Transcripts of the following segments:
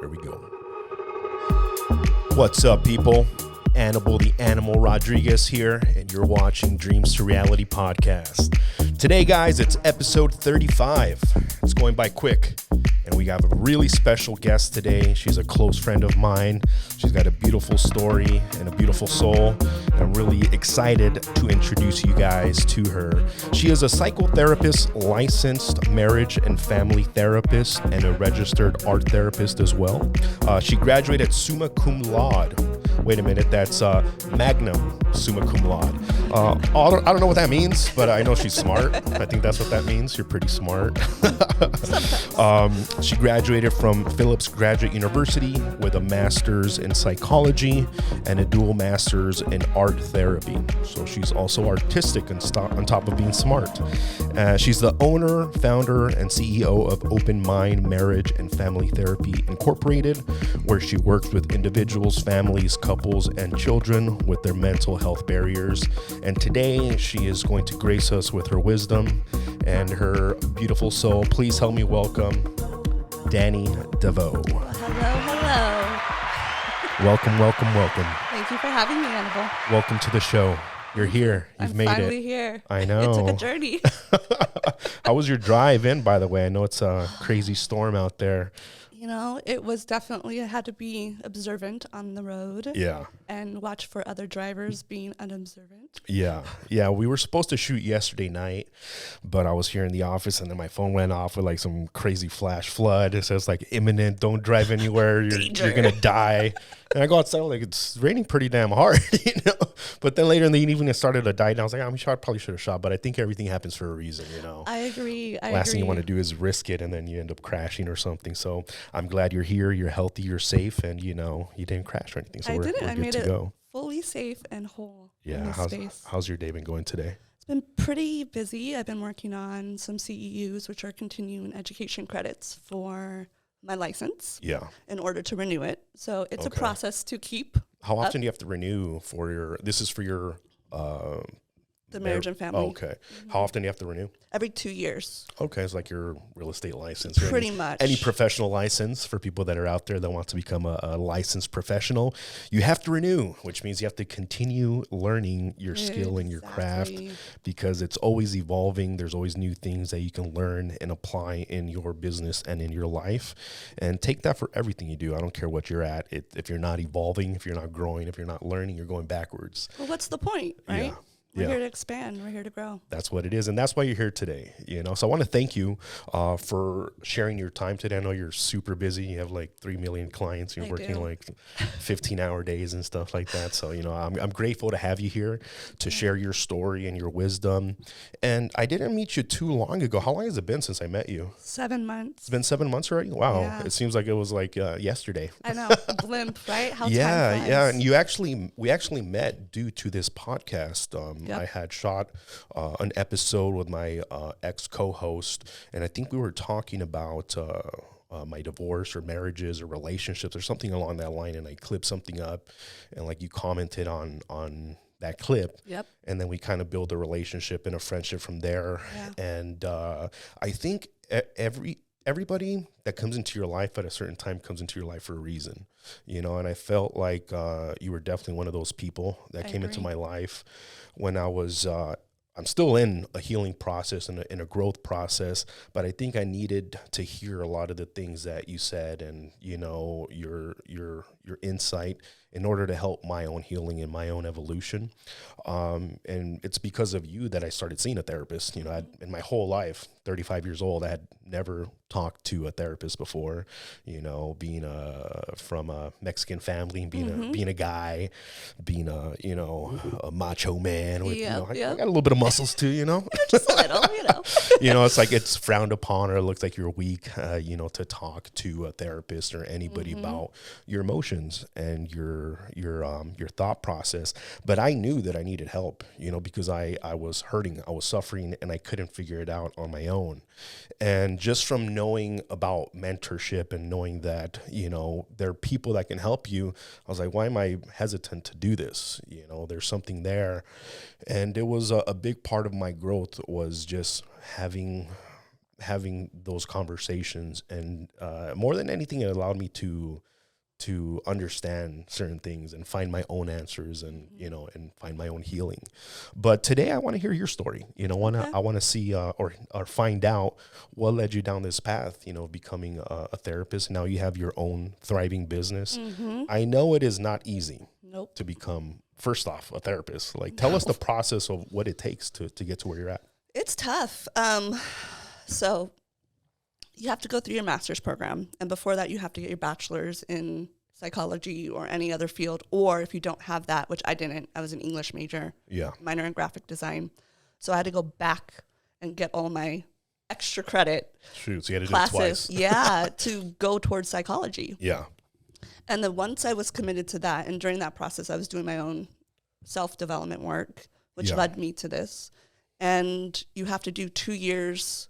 There we go. What's up, people? Annibal the Animal Rodriguez here, and you're watching Dreams to Reality podcast. Today, guys, it's episode 35. It's going by quick, and we have a really special guest today. She's a close friend of mine. She's got a beautiful story and a beautiful soul, and I'm really excited to introduce you guys to her. She is a psychotherapist, licensed marriage and family therapist, and a registered art therapist as well. She graduated summa cum laude. Wait a minute, that's Magnum summa cum laude. I don't know what that means, but I know she's smart. I think that's what that means. You're pretty smart. She graduated from Phillips Graduate University with a master's in psychology and a dual master's in art therapy. So she's also artistic on top of being smart. She's the owner, founder, and CEO of Open Mind Marriage and Family Therapy Incorporated, where she works with individuals, families, couples, and children with their mental health barriers. And today she is going to grace us with her wisdom and her beautiful soul. Please help me welcome Dani DeVoe. Hello. Welcome. Thank you for having me, Annabelle. Welcome to the show. You're here. You've made it. I'm finally here. I know. It took a journey. How was your drive in, by the way? I know it's a crazy storm out there. You know, it was definitely, I had to be observant on the road. Yeah. And watch for other drivers being unobservant. Yeah. We were supposed to shoot yesterday night, but I was here in the office and then my phone went off with like some crazy flash flood. It says like imminent, don't drive anywhere, you're going to die. And I go outside, like, it's raining pretty damn hard, you know? But then later in the evening, it started to die down. I was like, I probably should have shot, but I think everything happens for a reason, you know? I agree. Last thing you want to do is risk it, and then you end up crashing or something. So I'm glad you're here, you're healthy, you're safe, and, you know, you didn't crash or anything. So we're good to go. Fully safe and whole. Yeah. How's your day been going today? It's been pretty busy. I've been working on some CEUs, which are continuing education credits for my license. Yeah. In order to renew it. So it's a process to keep. How often do you have to renew this is for your the marriage and family. Oh, okay. Mm-hmm. How often do you have to renew? Every 2 years. Okay, it's like your real estate license. Pretty much. Any professional license for people that are out there that want to become a licensed professional, you have to renew, which means you have to continue learning your skill and your craft because it's always evolving. There's always new things that you can learn and apply in your business and in your life. And take that for everything you do. I don't care what you're at. If you're not evolving, if you're not growing, if you're not learning, you're going backwards. Well, what's the point, right? Yeah. We're here to expand. We're here to grow. That's what it is. And that's why you're here today. You know, so I want to thank you for sharing your time today. I know you're super busy. You have like 3 million clients. You're working like 15-hour days and stuff like that. So, you know, I'm grateful to have you here to share your story and your wisdom. And I didn't meet you too long ago. How long has it been since I met you? 7 months. It's been 7 months already? Wow. Yeah. It seems like it was like yesterday. I know. Blimp, right? How time flies. Yeah. And we actually met due to this podcast. I had shot an episode with my ex-co-host, and I think we were talking about my divorce or marriages or relationships or something along that line, and I clipped something up, and like you commented on that clip. Yep. And then we kind of build a relationship and a friendship from there. Yeah. And I think everybody that comes into your life at a certain time comes into your life for a reason, you know, and I felt like you were definitely one of those people that came into my life when I was, I'm still in a healing process and in a growth process, but I think I needed to hear a lot of the things that you said and, you know, your insight in order to help my own healing and my own evolution. And it's because of you that I started seeing a therapist. You know, in my whole life, 35 years old, I had never talked to a therapist before, you know, being from a Mexican family and being a guy, being a macho man with, I got a little bit of muscles too, you know, just a little, you know, it's like, it's frowned upon or it looks like you're weak, to talk to a therapist or anybody about your emotions and your thought process. But I knew that I needed help, because I was hurting, I was suffering, and I couldn't figure it out on my own. And just from knowing about mentorship and knowing that, there are people that can help you, I was like, why am I hesitant to do this? There's something there. And it was a big part of my growth was just having having those conversations, and more than anything, it allowed me to understand certain things and find my own answers, and and find my own healing. But today I want to hear your story. I want to see or find out what led you down this path, becoming a therapist. Now you have your own thriving business. I know it is not easy to become, first off, a therapist. Like, tell us the process of what it takes to get to where you're at. It's tough. So you have to go through your master's program, and before that you have to get your bachelor's in psychology or any other field, or if you don't have that, which I didn't, I was an English major, minor in graphic design. So I had to go back and get all my extra credit Shoot, so you had to classes, do it twice. to go towards psychology. Yeah. And then once I was committed to that, and during that process, I was doing my own self-development work, which led me to this. And you have to do 2 years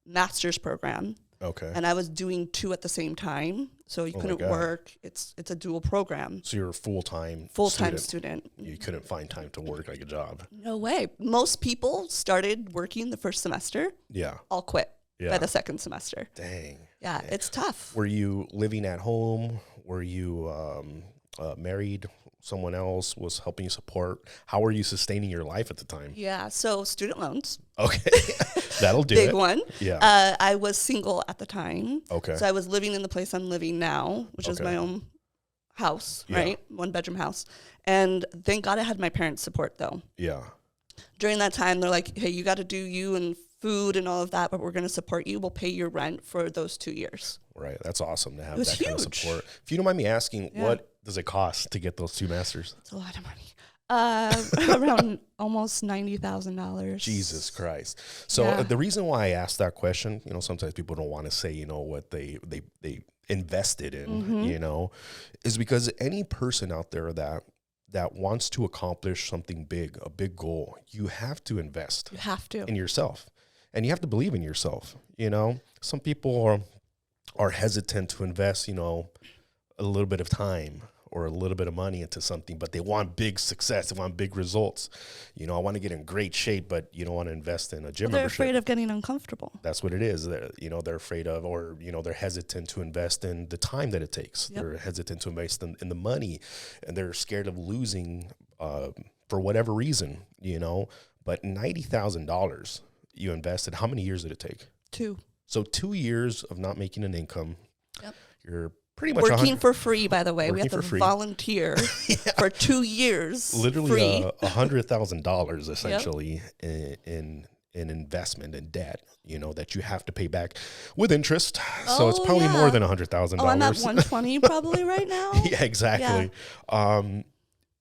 master's program. Okay. And I was doing 2 at the same time, so you couldn't work. It's a dual program. So you're a full-time student. You couldn't find time to work like a job. No way. Most people started working the first semester. Yeah. All quit by the second semester. Dang. Yeah, it's tough. Were you living at home? Were you married? Someone else was helping you support? How were you sustaining your life at the time? Yeah, so student loans. Okay. That'll do Big it. one. Yeah. I was single at the time. Okay. So I was living in the place I'm living now, which is my own house, right? 1-bedroom house. And thank God I had my parents' support, though. Yeah. During that time, they're like, hey, you got to do you and food and all of that, but we're going to support you. We'll pay your rent for those 2 years. Right. That's awesome to have that huge. kind of support. If you don't mind me asking, what does it cost to get those 2 masters? It's a lot of money. Around almost $90,000. Jesus Christ. So the reason why I asked that question, sometimes people don't want to say, what they invested in, is because any person out there that wants to accomplish something big, a big goal, you have to invest. You have to. In yourself. And you have to believe in yourself. Some people are hesitant to invest, a little bit of time or a little bit of money into something, but they want big success. They want big results. I want to get in great shape, but you don't want to invest in a gym membership. They're afraid of getting uncomfortable. That's what it is. They're afraid of, or, they're hesitant to invest in the time that it takes. Yep. They're hesitant to invest in the money, and they're scared of losing for whatever reason, but $90,000 you invested. How many years did it take? 2. So 2 years of not making an income. Yep. You're pretty much working for free, by the way. We have to free. Volunteer for 2 years. Literally $100,000 essentially in investment and debt, that you have to pay back with interest. So it's probably more than $100,000. Oh, I'm at 120 probably right now. Yeah, exactly. Yeah.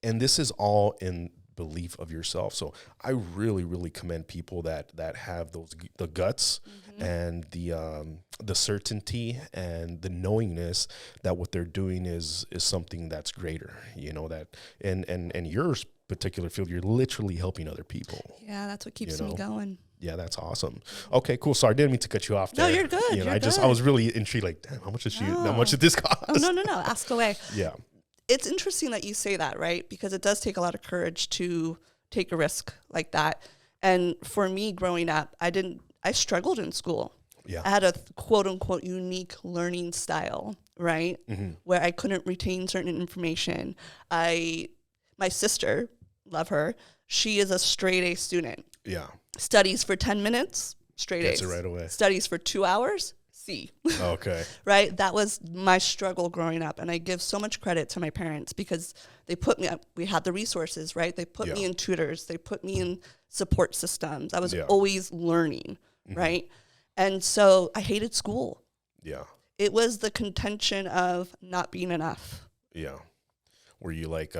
And this is all in belief of yourself. So I really, really commend people that have the guts and the certainty and the knowingness that what they're doing is something that's greater, that and your particular field, you're literally helping other people. Yeah, that's what keeps me going. Yeah, that's awesome. Okay, cool. Sorry, I didn't mean to cut you off there. No, you're good. I was really intrigued, like, damn, how much did this cost? Oh, no. Ask away. Yeah. It's interesting that you say that, right? Because it does take a lot of courage to take a risk like that. And for me growing up, I struggled in school. Yeah. I had a quote unquote unique learning style, right? Where I couldn't retain certain information. My sister, love her, she is a straight A student. Yeah. Studies for 10 minutes, straight A's. Gets it right away. Studies for 2 hours, C. Okay. Right? That was my struggle growing up. And I give so much credit to my parents because they put me, we had the resources, right? They put me in tutors. They put me in support systems. I was always learning, right? And so I hated school. Yeah. It was the contention of not being enough. Yeah. Were you like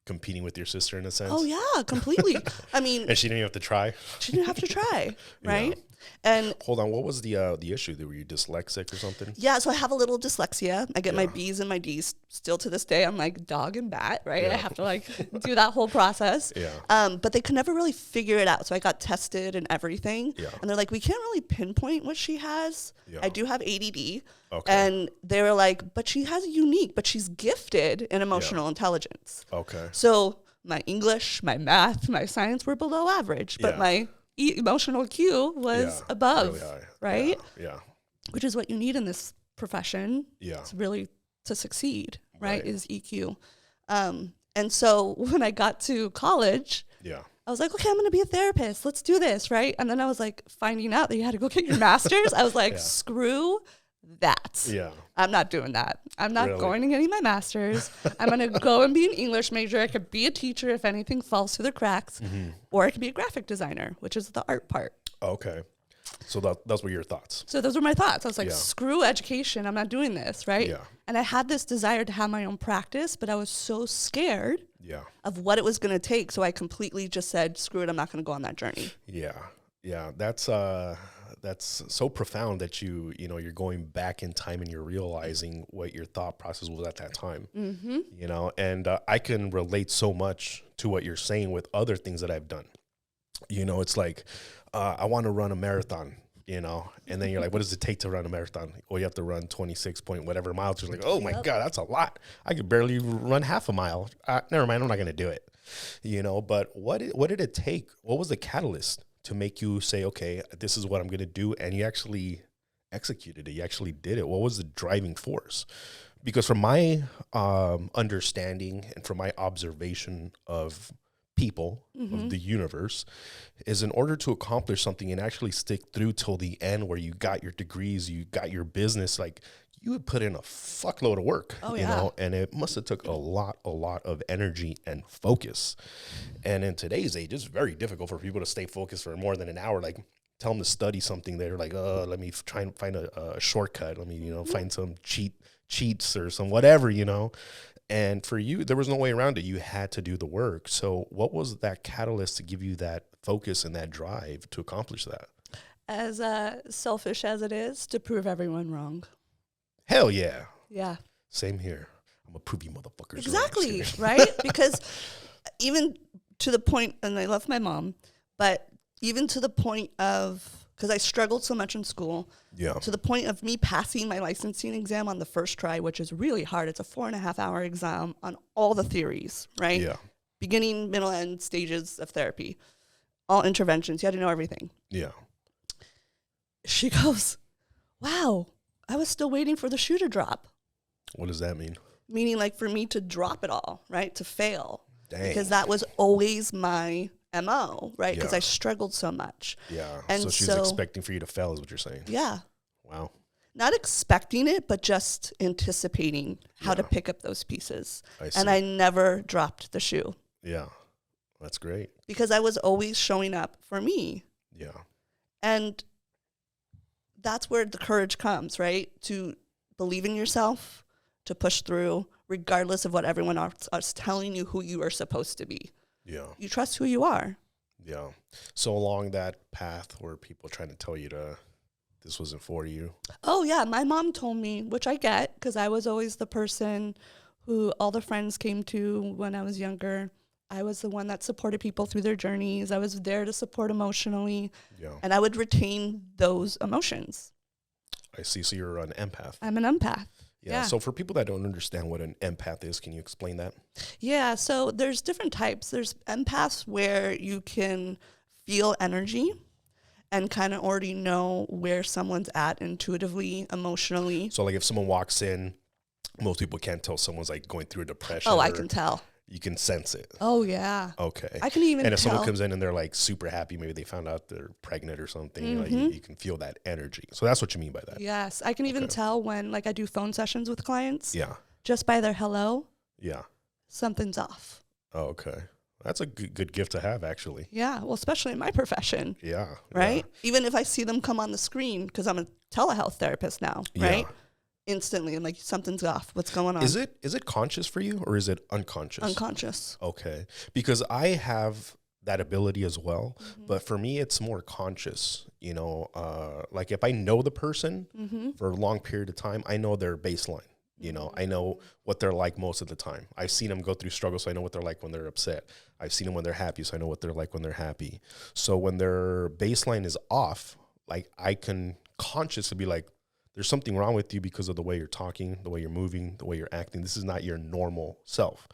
competing with your sister in a sense? Oh, yeah, completely. I mean. And she didn't even have to try? She didn't have to try, right? Yeah. And hold on, what was the issue? Were you dyslexic or something? Yeah, so I have a little dyslexia. I get my B's and my D's still to this day. I'm like dog and bat, right? Yeah. I have to like do that whole process. Yeah. But they could never really figure it out. So I got tested and everything. Yeah. And they're like, we can't really pinpoint what she has. Yeah. I do have ADD. Okay. And they were like, but she has but she's gifted in emotional intelligence. Okay. So my English, my math, my science were below average, but my emotional EQ was above, really high. right? Yeah. Which is what you need in this profession to really to succeed, right? Is EQ. And so when I got to college, I was like, okay, I'm going to be a therapist. Let's do this, right? And then I was like finding out that you had to go get your master's. I was like, screw that. Yeah. I'm not doing that. I'm not going and getting my master's. I'm going to go and be an English major. I could be a teacher if anything falls through the cracks, or I could be a graphic designer, which is the art part. Okay. So those were your thoughts. So those were my thoughts. I was like, screw education. I'm not doing this, right? Yeah. And I had this desire to have my own practice, but I was so scared of what it was going to take. So I completely just said, screw it. I'm not going to go on that journey. Yeah. Yeah. That's so profound that you're going back in time and you're realizing what your thought process was at that time, and I can relate so much to what you're saying with other things that I've done. It's like, I want to run a marathon, and then you're like, what does it take to run a marathon? Well, you have to run 26 point whatever miles. You're like, oh my God, that's a lot. I could barely run half a mile. Never mind. I'm not going to do it, but what did it take? What was the catalyst to make you say, okay, this is what I'm going to do? And you actually executed it. You actually did it. What was the driving force? Because from my understanding and from my observation of people, of the universe, is in order to accomplish something and actually stick through till the end, where you got your degrees, you got your business, like you would put in a fuckload of work, and it must have took a lot of energy and focus. And in today's age, it's very difficult for people to stay focused for more than an hour. Like, tell them to study something, they're like, let me try and find a shortcut. Let me, find some cheats or some whatever, And for you, there was no way around it. You had to do the work. So what was that catalyst to give you that focus and that drive to accomplish that? As selfish as it is, to prove everyone wrong. Hell yeah. Yeah. Same here. I'm going to prove you motherfuckers exactly, wrong. Right? Because even to the point, and I love my mom, but even to the point of, because I struggled so much in school, to the point of me passing my licensing exam on the first try, which is really hard. It's a 4.5-hour exam on all the theories, right? Yeah. Beginning, middle, end stages of therapy, all interventions. You had to know everything. Yeah. She goes, wow, I was still waiting for the shoe to drop. What does that mean? Meaning like for me to drop it all, right? To fail. Dang. Because that was always my MO, right? Because I struggled so much. Yeah. And so she's expecting for you to fail is what you're saying. Yeah. Wow. Not expecting it, but just anticipating how to pick up those pieces. And I never dropped the shoe. Yeah. That's great. Because I was always showing up for me. Yeah. And that's where the courage comes, right? To believe in yourself, to push through, regardless of what everyone else is telling you who you are supposed to be. Yeah. You trust who you are. Yeah. So along that path where people are trying to tell you this wasn't for you. Oh, yeah. My mom told me, which I get, because I was always the person who all the friends came to when I was younger. I was the one that supported people through their journeys. I was there to support emotionally. Yeah. And I would retain those emotions. I see. So you're an empath. I'm an empath. Yeah. So for people that don't understand what an empath is, can you explain that? Yeah. So there's different types. There's empaths where you can feel energy and kind of already know where someone's at intuitively, emotionally. So like if someone walks in, most people can't tell someone's like going through a depression. Oh, I can tell. You can sense it. Oh, yeah. Okay. I can even tell. And if someone comes in and they're like super happy, maybe they found out they're pregnant or something, like you can feel that energy. So that's what you mean by that. Yes. I can even tell when like I do phone sessions with clients. Yeah. Just by their hello. Yeah. Something's off. Oh, okay. That's a good gift to have, actually. Yeah. Well, especially in my profession. Yeah. Right? Yeah. Even if I see them come on the screen, because I'm a telehealth therapist now, right? Instantly, I'm like, something's off. What's going on? Is it conscious for you or is it unconscious? Unconscious. Okay. Because I have that ability as well, but for me, it's more conscious. Like if I know the person for a long period of time, I know their baseline. I know what they're like most of the time. I've seen them go through struggles, so I know what they're like when they're upset. I've seen them when they're happy, so I know what they're like when they're happy. So when their baseline is off, like I can consciously be like, there's something wrong with you because of the way you're talking, the way you're moving, the way you're acting. This is not your normal self.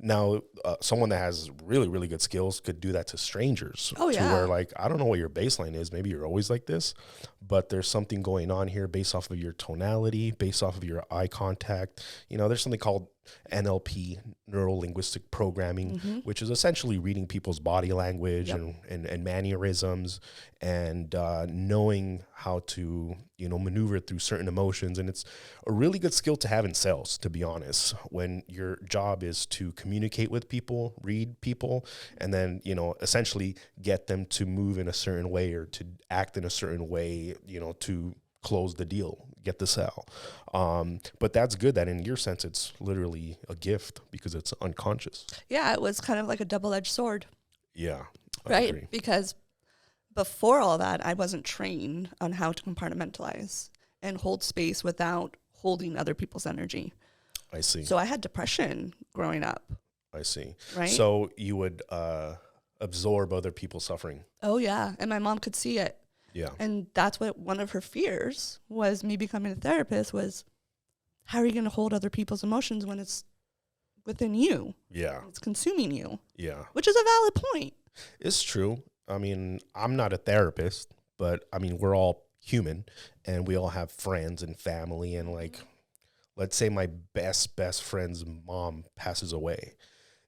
Now, someone that has really, really good skills could do that to strangers. Oh, to yeah. where, like, I don't know what your baseline is. Maybe you're always like this, but there's something going on here based off of your tonality, based off of your eye contact. You know, there's something called NLP, neuro-linguistic programming, which is essentially reading people's body language and mannerisms and knowing how to, you know, maneuver through certain emotions. And it's a really good skill to have in sales, to be honest, when your job is to communicate with people, read people, and then, you know, essentially get them to move in a certain way or to act in a certain way, you know, to close the deal, get the sale. But that's good that in your sense, it's literally a gift because it's unconscious. Yeah, it was kind of like a double-edged sword. Yeah. I Right? agree. Because before all that, I wasn't trained on how to compartmentalize and hold space without holding other people's energy. I see. So I had depression growing up. I see. Right? So you would absorb other people's suffering. Oh, yeah. And my mom could see it. Yeah. And that's what one of her fears was, me becoming a therapist, was how are you going to hold other people's emotions when it's within you? Yeah. It's consuming you, Yeah. which is a valid point. It's true. I mean, I'm not a therapist, but I mean, we're all human and we all have friends and family. And like, let's say my best friend's mom passes away,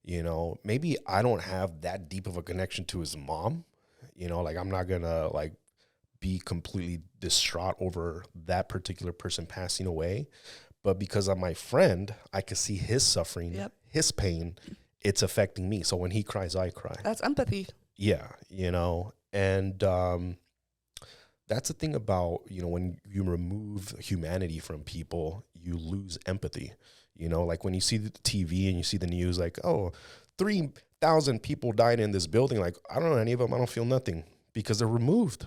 you know, maybe I don't have that deep of a connection to his mom, you know, like I'm not gonna like be completely distraught over that particular person passing away. But because I'm my friend, I can see his suffering, his pain, it's affecting me. So when he cries, I cry. That's empathy. Yeah, you know, and that's the thing about, you know, when you remove humanity from people, you lose empathy. You know, like when you see the TV and you see the news, like, oh, 3,000 people died in this building. Like, I don't know any of them. I don't feel nothing because they're removed.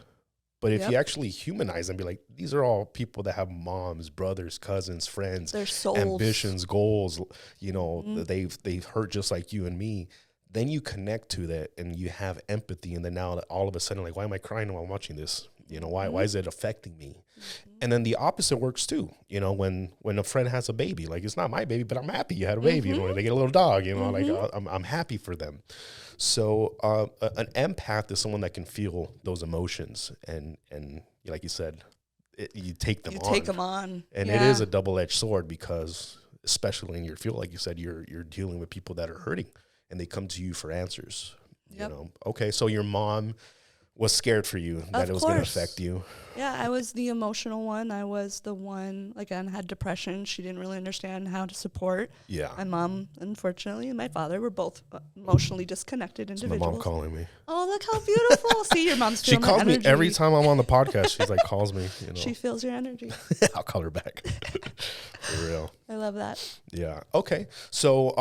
But if you actually humanize them, be like, these are all people that have moms, brothers, cousins, friends, their souls, ambitions, goals, you know, they've hurt just like you and me. Then you connect to that and you have empathy. And then now all of a sudden, like, why am I crying while I'm watching this? You know, why is it affecting me? And then the opposite works too. You know, when a friend has a baby, like, it's not my baby, but I'm happy you had a baby. You know, they get a little dog, you know, like I'm happy for them. So an empath is someone that can feel those emotions. And like you said, you take them on. Take them on. And it is a double-edged sword because especially in your field, like you said, you're dealing with people that are hurting and they come to you for answers. You know, okay, so your mom was scared for you that it was going to affect you. Yeah, I was the emotional one. I was the one, again, had depression. She didn't really understand how to support. Yeah. My mom, unfortunately, and my father were both emotionally disconnected individuals. My mom calling me. Oh, look how beautiful. See, your mom's feeling She calls my me every time I'm on the podcast. She's like, calls me. You know. She feels your energy. I'll call her back. For real. I love that. Yeah. Okay. So,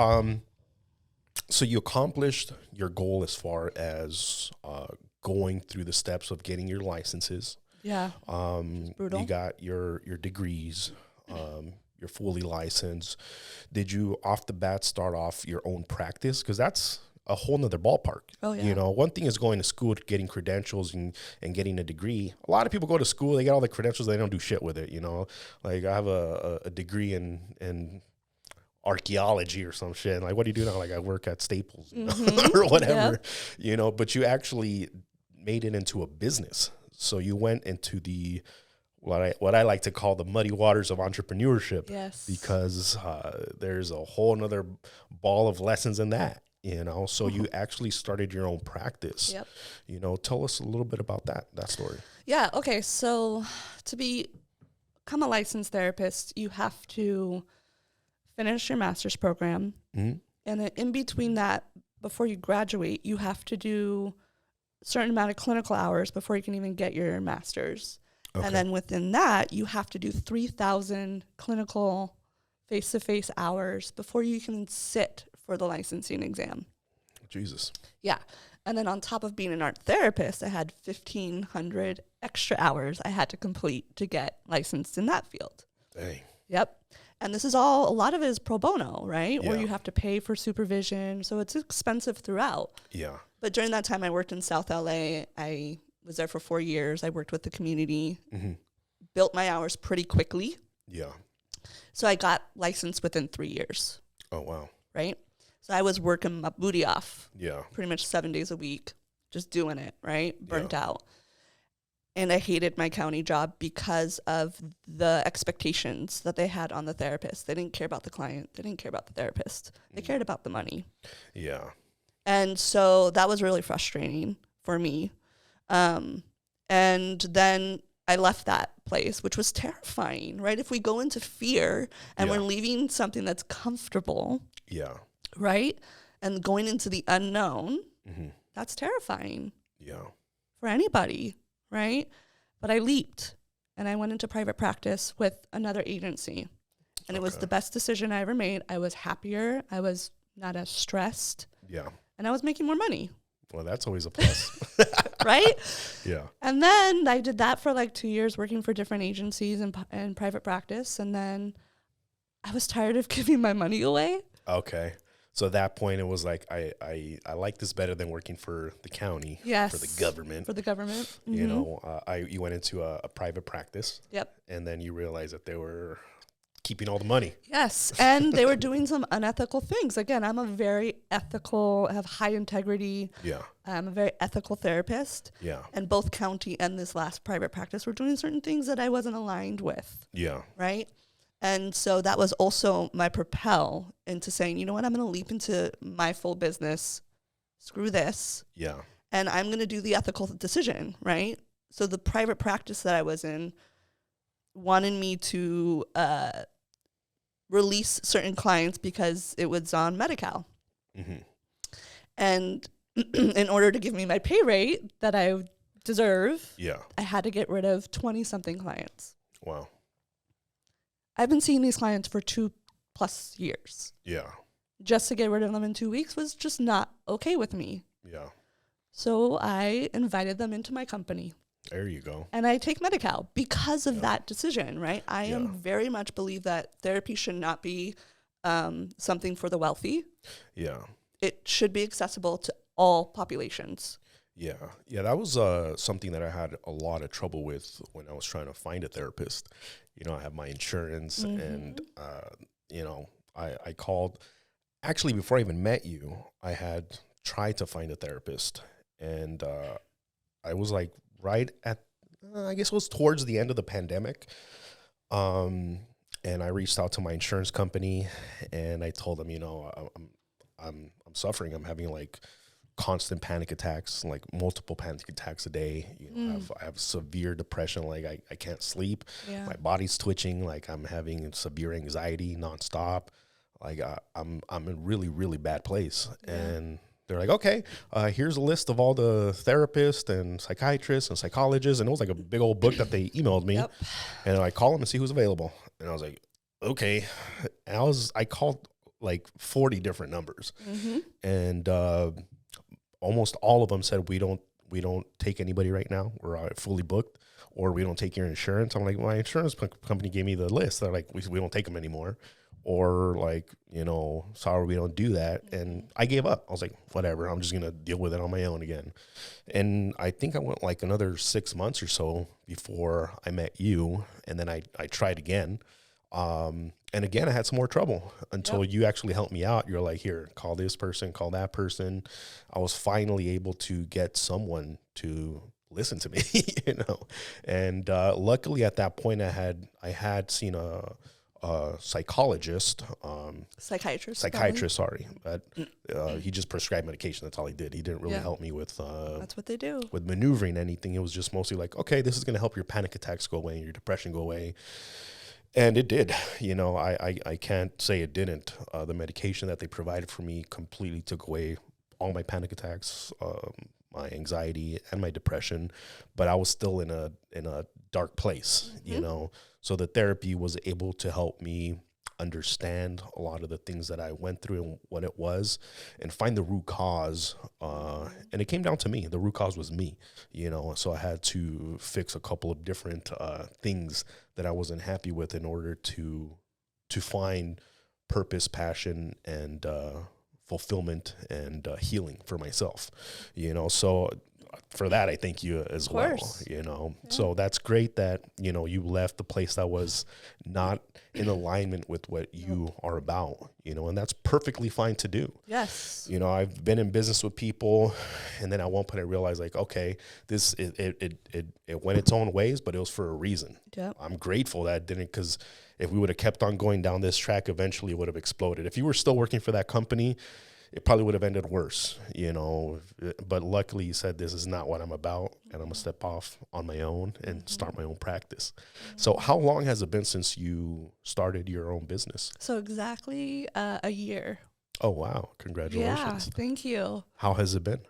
so you accomplished your goal as far as going through the steps of getting your licenses. Yeah. Brutal. You got your degrees. You're fully licensed. Did you off the bat start off your own practice? Because that's a whole nother ballpark. Oh, yeah. You know, one thing is going to school, getting credentials and getting a degree. A lot of people go to school, they get all the credentials, they don't do shit with it, you know. Like I have a degree in archaeology or some shit. And like, what do you do now? Like I work at Staples, you know, or whatever, you know, but you actually made it into a business. So you went into the what I like to call the muddy waters of entrepreneurship. Yes. Because there's a whole nother ball of lessons in that, you know. So you actually started your own practice. Yep. You know, tell us a little bit about that story. Yeah. Okay. So to become a licensed therapist, you have to finish your master's program. And then in between that, before you graduate, you have to do a certain amount of clinical hours before you can even get your master's. Okay. And then within that, you have to do 3,000 clinical face-to-face hours before you can sit for the licensing exam. Jesus. Yeah. And then on top of being an art therapist, I had 1,500 extra hours I had to complete to get licensed in that field. Dang. Yep. And this is all, a lot of it is pro bono, right? Yeah. Or you have to pay for supervision. So it's expensive throughout. Yeah. But during that time, I worked in South LA. I was there for 4 years. I worked with the community, built my hours pretty quickly. Yeah. So I got licensed within 3 years. Oh, wow. Right? So I was working my booty off. Yeah. Pretty much 7 days a week, just doing it, right? Burnt out. And I hated my county job because of the expectations that they had on the therapist. They didn't care about the client. They didn't care about the therapist. They cared about the money. Yeah. And so that was really frustrating for me. And then I left that place, which was terrifying, right? If we go into fear and we're leaving something that's comfortable, right? And going into the unknown, that's terrifying. Yeah. For anybody, right? But I leaped and I went into private practice with another agency. And it was the best decision I ever made. I was happier. I was not as stressed. Yeah. And I was making more money. Well, that's always a plus. Right? Yeah. And then I did that for like 2 years, working for different agencies and private practice. And then I was tired of giving my money away. Okay. So at that point, it was like, I like this better than working for the county, yes, for the government. For the government. Mm-hmm. You know, you went into a private practice. Yep. And then you realized that they were keeping all the money. Yes. And they were doing some unethical things. Again, I'm a very ethical, I have high integrity. Yeah. I'm a very ethical therapist. Yeah. And both county and this last private practice were doing certain things that I wasn't aligned with. Yeah. Right? And so that was also my propel into saying, you know what, I'm going to leap into my full business. Screw this. Yeah. And I'm going to do the ethical decision, right? So the private practice that I was in wanted me to release certain clients because it was on Medi-Cal. Mm-hmm. And in order to give me my pay rate that I deserve, I had to get rid of 20-something clients. Wow. I've been seeing these clients for 2+ years. Yeah. Just to get rid of them in 2 weeks was just not okay with me. Yeah. So I invited them into my company. There you go. And I take Medi-Cal because of that decision, right? I am very much believe that therapy should not be something for the wealthy. Yeah. It should be accessible to all populations. Yeah. Yeah, that was something that I had a lot of trouble with when I was trying to find a therapist. You know, I have my insurance and, you know, I called. Actually, before I even met you, I had tried to find a therapist. And I was like right at, I guess it was towards the end of the pandemic. And I reached out to my insurance company and I told them, you know, I'm suffering. I'm having like constant panic attacks, like multiple panic attacks a day. You know, I have severe depression. Like I can't sleep. Yeah. My body's twitching. Like I'm having severe anxiety nonstop. Like I'm in a really, really bad place. Yeah. And they're like, okay, here's a list of all the therapists and psychiatrists and psychologists. And it was like a big old book that they emailed me. Yep. And I call them and see who's available. And I was like, okay. And I called like 40 different numbers. And almost all of them said, we don't take anybody right now. We're fully booked, or we don't take your insurance. I'm like, my insurance company gave me the list. They're like, we don't take them anymore. Or like, you know, sorry, we don't do that. And I gave up. I was like, whatever, I'm just going to deal with it on my own again. And I think I went like another 6 months or so before I met you. And then I tried again. And again, I had some more trouble until you actually helped me out. You're like, here, call this person, call that person. I was finally able to get someone to listen to me, you know. And luckily at that point I had seen a psychologist, psychiatrist, sorry. But he just prescribed medication. That's all he did. He didn't really help me with that's what they do. With maneuvering anything. It was just mostly like, okay, this is going to help your panic attacks go away and your depression go away. And it did. You know, I can't say it didn't. The medication that they provided for me completely took away all my panic attacks, my anxiety, and my depression. But I was still in a dark place, you know. So the therapy was able to help me understand a lot of the things that I went through and what it was, and find the root cause. And it came down to me. The root cause was me, you know. So I had to fix a couple of different things that I wasn't happy with in order to find purpose, passion, and fulfillment and healing for myself, you know. So for that, I thank you as well, you know. Yeah. So that's great that, you know, you left the place that was not in alignment with what you are about, you know, and that's perfectly fine to do. Yes. You know, I've been in business with people, and then at one point I realized, like, okay, this, it went its own ways, but it was for a reason. Yeah. I'm grateful that it didn't, because if we would have kept on going down this track, eventually it would have exploded. If you were still working for that company, it probably would have ended worse, you know, but luckily you said, this is not what I'm about, and I'm going to step off on my own and start my own practice. So how long has it been since you started your own business? So exactly a year. Oh, wow. Congratulations. Yeah, thank you. How has it been?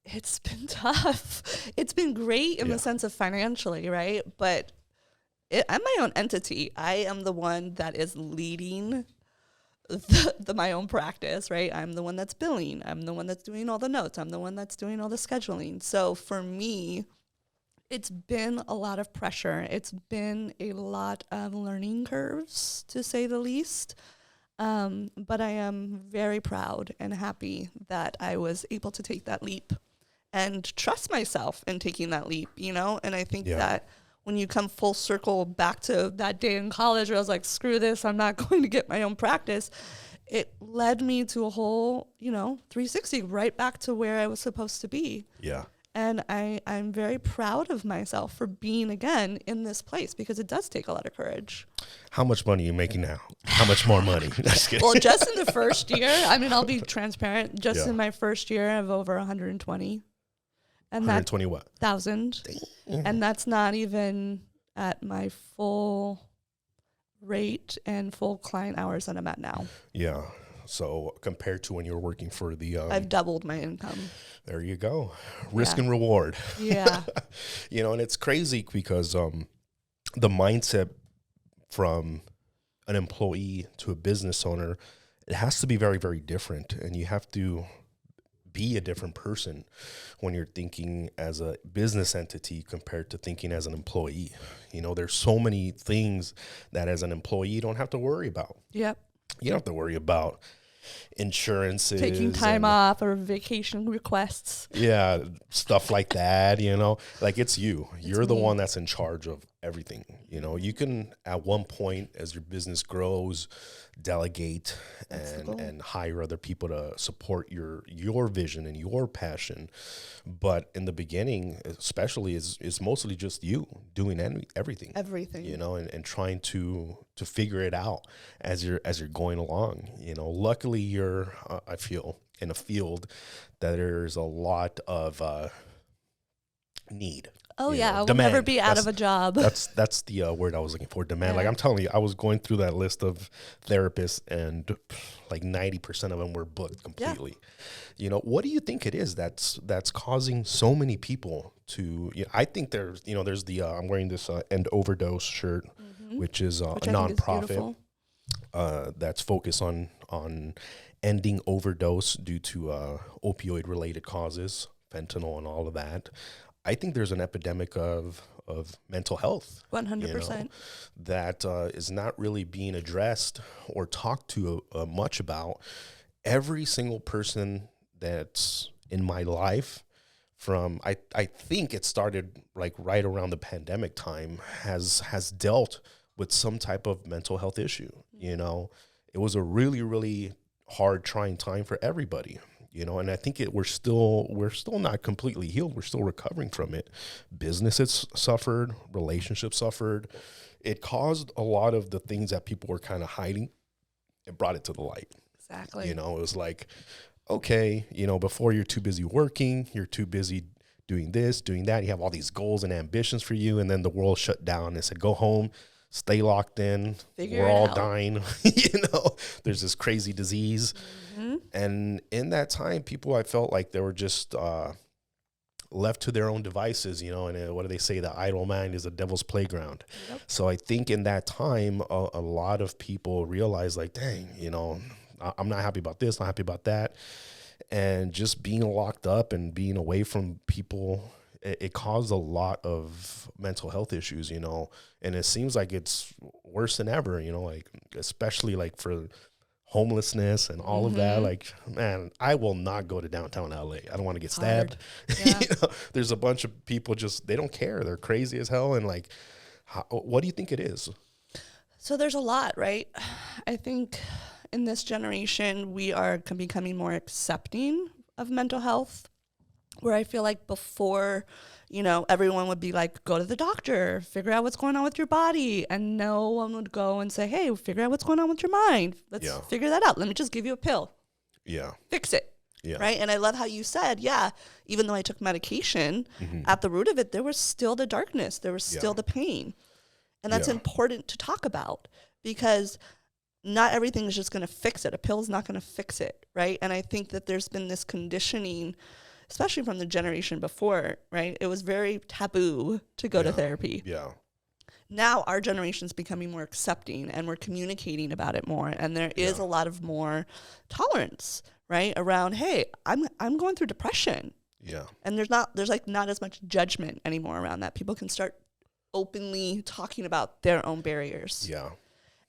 It's been tough. It's been great in the sense of financially, right? But I'm my own entity. I am the one that is leading my own practice, right? I'm the one that's billing. I'm the one that's doing all the notes. I'm the one that's doing all the scheduling. So for me, it's been a lot of pressure. It's been a lot of learning curves, to say the least. But I am very proud and happy that I was able to take that leap and trust myself in taking that leap, you know? And I think that when you come full circle back to that day in college where I was like, screw this, I'm not going to get my own practice, it led me to a whole, 360, right back to where I was supposed to be. Yeah. And I'm very proud of myself for being, again, in this place, because it does take a lot of courage. How much money are you making now? How much more money? Well, just in the first year, I mean, I'll be transparent, just in my first year, I have over 120. And 120 what? 1,000. And that's not even at my full rate and full client hours that I'm at now. Yeah. So compared to when you were working for the... I've doubled my income. There you go. Risk and reward. Yeah. And it's crazy because the mindset from an employee to a business owner, it has to be very, very different. And you have to be a different person when you're thinking as a business entity compared to thinking as an employee. There's so many things that as an employee you don't have to worry about. Yep. You don't have to worry about insurances, taking time off or vacation requests. Yeah, stuff like that, like it's you're the one that's in charge of everything. You can at one point, as your business grows, delegate and hire other people to support your vision and your passion. But in the beginning, especially, it's mostly just you doing everything, and trying to figure it out as you're going along. Luckily you're, I feel, in a field that there's a lot of need. Oh yeah, I will never be out of a job. That's the word I was looking for, demand. Yeah. Like I'm telling you, I was going through that list of therapists, and like 90% of them were booked completely. Yeah. What do you think it is that's causing so many people to? I think there's the I'm wearing this End Overdose shirt, which is a nonprofit that's focused on ending overdose due to opioid related causes, fentanyl and all of that. I think there's an epidemic of mental health. 100%. That is not really being addressed or talked to much about. Every single person that's in my life, from I think it started like right around the pandemic time, has dealt with some type of mental health issue. It was a really, really hard, trying time for everybody. And I think we're still not completely healed. We're still recovering from it. Businesses suffered, relationships suffered. It caused a lot of the things that people were kind of hiding. It brought it to the light. Exactly. It was like, okay, before you're too busy working, you're too busy doing this, doing that. You have all these goals and ambitions for you. And then the world shut down and said, go home, stay locked in. We're all dying. There's this crazy disease. And in that time, people, I felt like they were just left to their own devices, and what do they say? The idle mind is the devil's playground. Yep. So I think in that time, a lot of people realized like, dang, I'm not happy about this, not happy about that. And just being locked up and being away from people, it caused a lot of mental health issues, and it seems like it's worse than ever, like especially like for homelessness and all of that. Like, man, I will not go to downtown LA. I don't want to get stabbed. Yeah. There's a bunch of people they don't care. They're crazy as hell. And like, what do you think it is? So there's a lot, right? I think in this generation, we are becoming more accepting of mental health, where I feel like before, everyone would be like, go to the doctor, figure out what's going on with your body. And no one would go and say, hey, figure out what's going on with your mind. Let's figure that out. Let me just give you a pill. Yeah. Fix it. Yeah. Right. And I love how you said, even though I took medication, at the root of it, there was still the darkness. There was still the pain. And that's important to talk about, because not everything is just going to fix it. A pill is not going to fix it, right? And I think that there's been this conditioning, especially from the generation before, right? It was very taboo to go to therapy. Yeah. Now our generation's becoming more accepting, and we're communicating about it more. And there is a lot of more tolerance, right? Around, hey, I'm going through depression. Yeah. And there's like not as much judgment anymore around that. People can start openly talking about their own barriers. Yeah.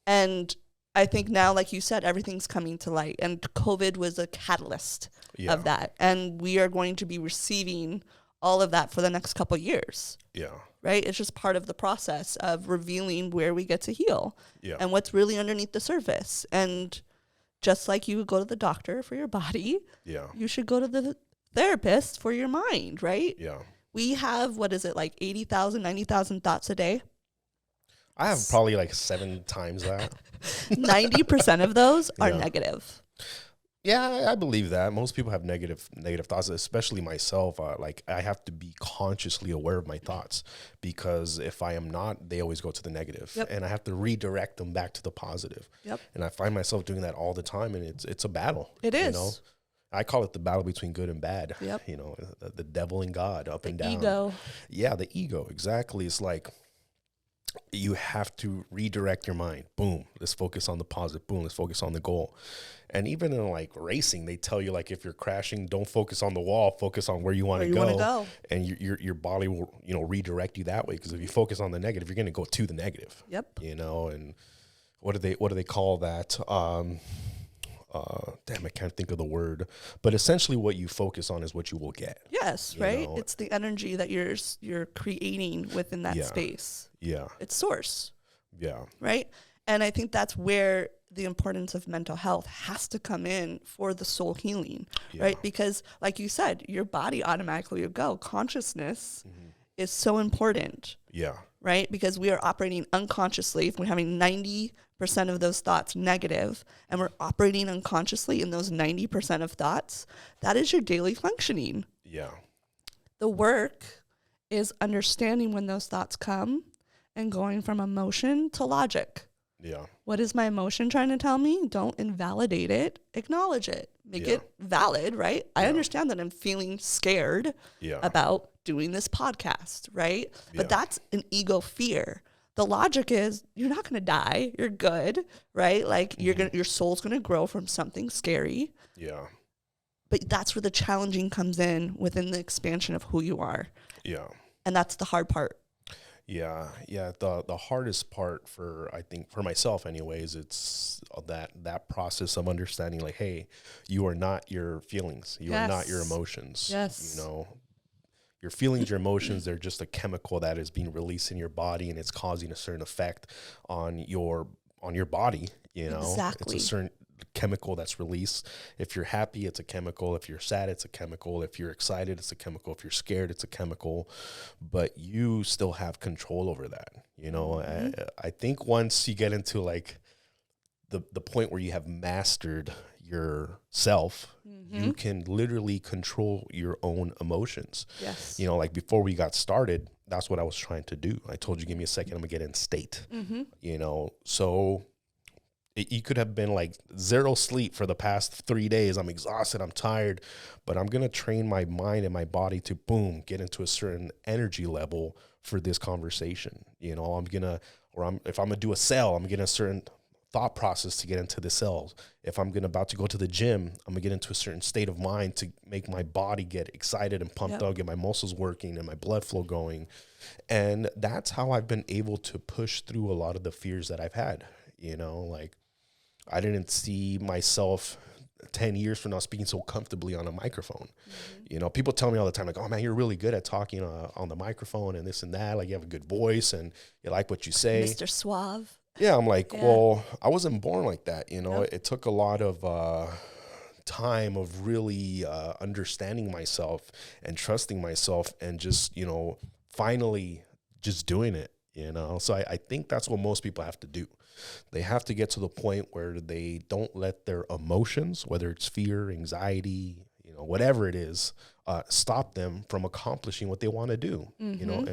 And I think now, like you said, everything's coming to light, and COVID was a catalyst of that. And we are going to be receiving all of that for the next couple of years. Yeah. Right? It's just part of the process of revealing where we get to heal and what's really underneath the surface. And just like you would go to the doctor for your body, you should go to the therapist for your mind, right? Yeah. We have, like 80,000, 90,000 thoughts a day? I have probably like 7 times that. 90% of those are negative. Yeah, I believe that. Most people have negative thoughts, especially myself. Like, I have to be consciously aware of my thoughts, because if I am not, they always go to the negative. And I have to redirect them back to the positive. And I find myself doing that all the time, and it's a battle. It is. I call it the battle between good and bad. The devil and God, up and down. Ego. Yeah, the ego, exactly. It's like, you have to redirect your mind. Boom, let's focus on the positive. Boom, let's focus on the goal. And even in like racing, they tell you, like, if you're crashing, don't focus on the wall, focus on where you want to go. And your body will, redirect you that way. Because if you focus on the negative, you're going to go to the negative. And what do they call that? I can't think of the word, but essentially what you focus on is what you will get. Yes, right? It's the energy that you're creating within that space. Yeah. It's source. Yeah. Right? And I think that's where the importance of mental health has to come in for the soul healing, right? Because like you said, your body automatically will go. Consciousness is so important. Yeah. Right? Because we are operating unconsciously. If we're having 90% of those thoughts negative, and we're operating unconsciously in those 90% of thoughts, that is your daily functioning. Yeah. The work is understanding when those thoughts come and going from emotion to logic. Yeah. What is my emotion trying to tell me? Don't invalidate it. Acknowledge it. Make it valid, right? I understand that I'm feeling scared about doing this podcast, right? But that's an ego fear. The logic is you're not going to die. You're good, right? Like your soul's going to grow from something scary. Yeah. But that's where the challenging comes in within the expansion of who you are. Yeah. And that's the hard part. Yeah. The hardest part I think for myself anyways, it's that process of understanding, like, hey, you are not your feelings. You are not your emotions. Yes. Your feelings, your emotions, they're just a chemical that is being released in your body, and it's causing a certain effect on your body. Exactly. It's a certain chemical that's released. If you're happy, it's a chemical. If you're sad, it's a chemical. If you're excited, it's a chemical. If you're scared, it's a chemical. But you still have control over that. I think once you get into like the point where you have mastered yourself, you can literally control your own emotions. Yes. Like before we got started, that's what I was trying to do. I told you, give me a second, I'm gonna get in state. So you could have been like 0 sleep for the past 3 days. I'm exhausted, I'm tired, but I'm gonna train my mind and my body to get into a certain energy level for this conversation. If I'm gonna do a sell, I'm getting a certain thought process to get into the cells. If I'm about to go to the gym, I'm gonna get into a certain state of mind to make my body get excited and pumped up, get my muscles working and my blood flow going. And that's how I've been able to push through a lot of the fears that I've had. Like I didn't see myself 10 years from now speaking so comfortably on a microphone. You know, people tell me all the time, like, oh man, you're really good at talking on the microphone and this and that. Like, you have a good voice and you like what you say. Mr. Suave. Yeah, I'm like, well, I wasn't born like that. You know, Nope. it took a lot of time of really understanding myself and trusting myself and just, you know, finally just doing it, you know. So I think that's what most people have to do. They have to get to the point where they don't let their emotions, whether it's fear, anxiety, you know, whatever it is, stop them from accomplishing what they want to do, you know.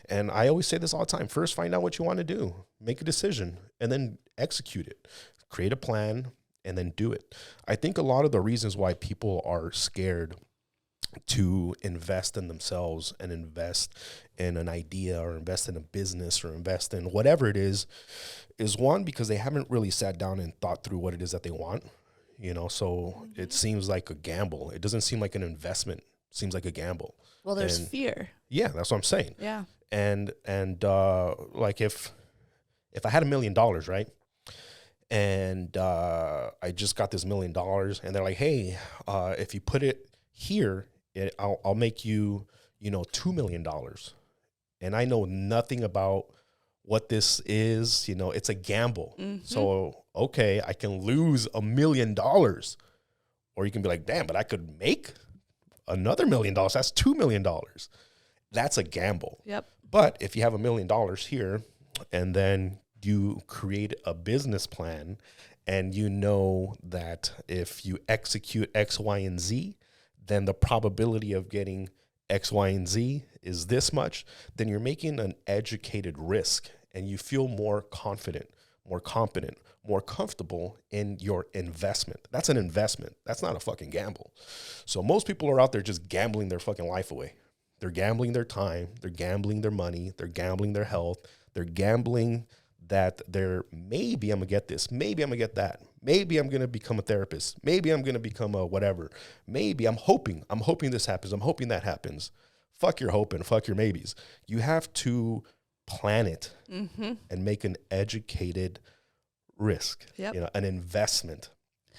And I always say this all the time: first, find out what you want to do, make a decision, and then execute it. Create a plan and then do it. I think a lot of the reasons why people are scared to invest in themselves and invest in an idea or invest in a business or invest in whatever it is one, because they haven't really sat down and thought through what it is that they want, you know. So it seems like a gamble. It doesn't seem like an investment. It seems like a gamble. Well, there's fear. Yeah, that's what I'm saying. Yeah. And like if I had $1 million, right? And I just got this $1 million, and they're like, hey, if you put it here, I'll make you, you know, $2 million. And I know nothing about what this is, you know, it's a gamble. So, okay, I can lose $1 million, or you can be like, damn, but I could make another $1 million. That's $2 million. That's a gamble. Yep. But if you have $1 million here, and then you create a business plan, and you know that if you execute X, Y, and Z, then the probability of getting X, Y, and Z is this much, then you're making an educated risk, and you feel more confident, more competent, more comfortable in your investment. That's an investment. That's not a fucking gamble. So most people are out there just gambling their fucking life away. They're gambling their time. They're gambling their money. They're gambling their health. They're gambling that maybe I'm going to get this. Maybe I'm going to get that. Maybe I'm going to become a therapist. Maybe I'm going to become a whatever. Maybe I'm hoping this happens. I'm hoping that happens. Fuck your hoping. Fuck your maybes. You have to plan it and make an educated risk, you know, an investment.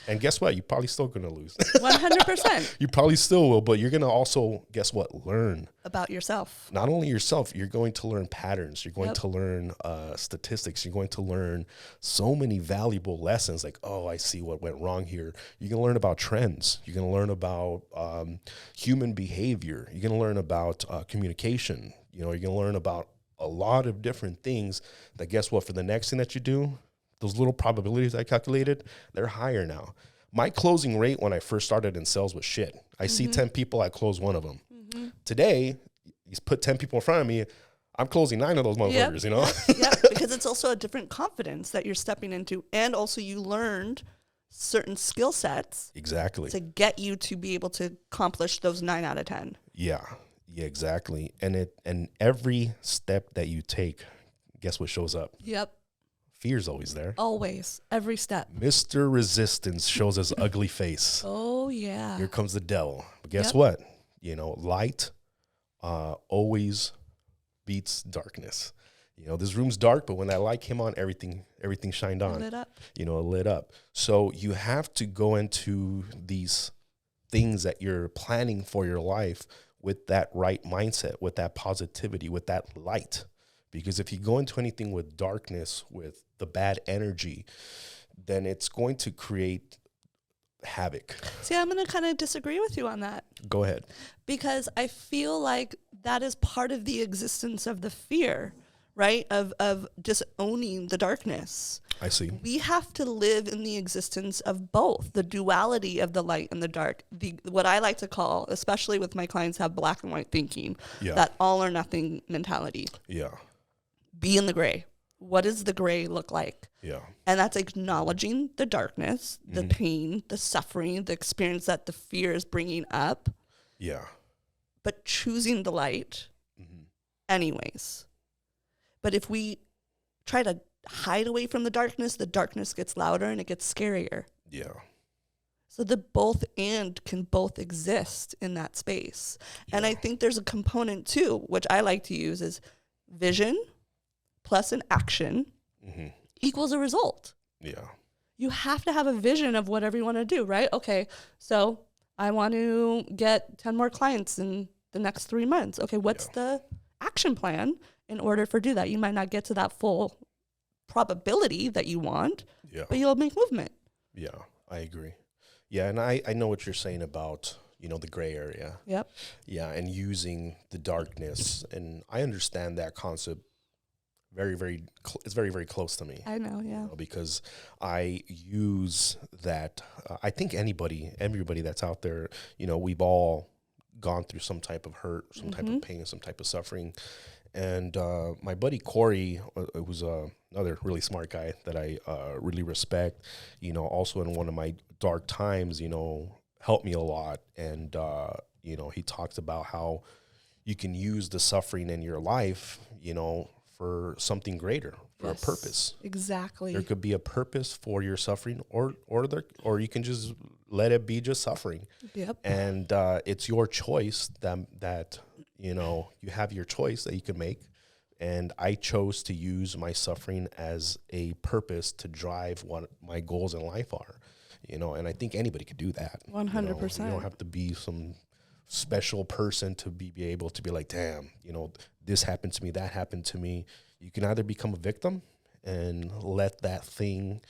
And guess what? You're probably still going to lose. 100%. You probably still will, but you're going to also, guess what? Learn. About yourself. Not only yourself, you're going to learn patterns. You're going to learn statistics. You're going to learn so many valuable lessons like, oh, I see what went wrong here. You're going to learn about trends. You're going to learn about human behavior. You're going to learn about communication. You know, you're going to learn about a lot of different things that, guess what? For the next thing that you do, those little probabilities I calculated, they're higher now. My closing rate when I first started in sales was shit. I see 10 people, I close one of them. Today, you put 10 people in front of me, I'm closing 9 of those motherfuckers, you know? Yep, because it's also a different confidence that you're stepping into. And also you learned certain skill sets. Exactly. To get you to be able to accomplish those 9 out of 10. Yeah, exactly. And every step that you take, guess what shows up? Yep. Fear's always there. Always. Every step. Mr. Resistance shows his ugly face. Oh, yeah. Here comes the devil. But guess what? You know, light always beats darkness. You know, this room's dark, but when that light came on, everything shined on. It lit up. You know, it lit up. So you have to go into these things that you're planning for your life with that right mindset, with that positivity, with that light. Because if you go into anything with darkness, with the bad energy, then it's going to create havoc. See, I'm going to kind of disagree with you on that. Go ahead. Because I feel like that is part of the existence of the fear, right? Of just owning the darkness. I see. We have to live in the existence of both, the duality of the light and the dark. What I like to call, especially with my clients, have black and white thinking, that all or nothing mentality. Yeah. Be in the gray. What does the gray look like? Yeah. And that's acknowledging the darkness, the pain, the suffering, the experience that the fear is bringing up. Yeah. But choosing the light anyways. But if we try to hide away from the darkness gets louder and it gets scarier. Yeah. So the both and can both exist in that space. Yeah. And I think there's a component too, which I like to use, is vision plus an action equals a result. Yeah. You have to have a vision of whatever you want to do, right? Okay, so I want to get 10 more clients in the next 3 months. Okay, what's the action plan in order for do that? You might not get to that full probability that you want, but you'll make movement. Yeah, I agree. Yeah, and I know what you're saying about, the gray area. Yep. Yeah, and using the darkness. And I understand that concept it's very, very close to me. I know, yeah. Because I use that. I think everybody that's out there, we've all gone through some type of hurt, some type of pain, some type of suffering. And my buddy Corey, who's another really smart guy that I really respect, also in one of my dark times, helped me a lot. And, he talks about how you can use the suffering in your life, for something greater, for a purpose. Exactly. There could be a purpose for your suffering, or you can just let it be just suffering. Yep. And it's your choice that you have your choice that you can make. And I chose to use my suffering as a purpose to drive what my goals in life are, and I think anybody could do that. 100%. You don't have to be some special person to be able to be like, damn, this happened to me, that happened to me. You can either become a victim and let that thing,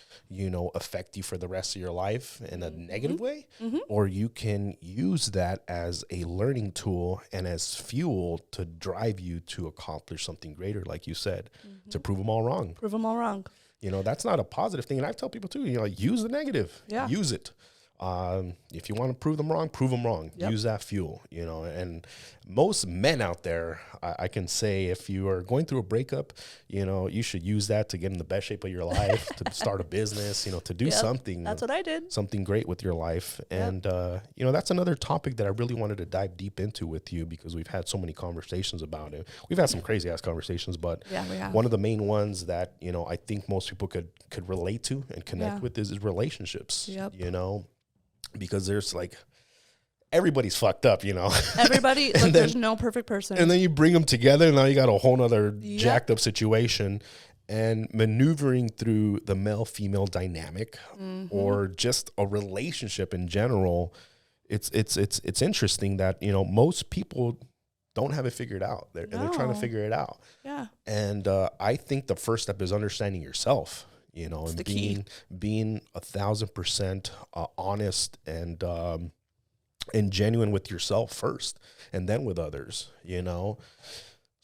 affect you for the rest of your life in a negative way, or you can use that as a learning tool and as fuel to drive you to accomplish something greater, like you said, to prove them all wrong. Prove them all wrong. That's not a positive thing. And I tell people too, use the negative, use it. If you want to prove them wrong, use that fuel, and most men out there, I can say, if you are going through a breakup, you should use that to get in the best shape of your life, to start a business, to do something. That's what I did. Something great with your life. And, that's another topic that I really wanted to dive deep into with you, because we've had so many conversations about it. We've had some crazy ass conversations, but we have. One of the main ones that, I think most people could relate to and connect with is relationships, because there's everybody's fucked up, Everybody, there's no perfect person. And then you bring them together, and now you got a whole nother jacked up situation. And maneuvering through the male-female dynamic, or just a relationship in general, it's interesting that, most people don't have it figured out. They're trying to figure it out. Yeah. And I think the first step is understanding yourself. And being 1,000% honest and genuine with yourself first, and then with others,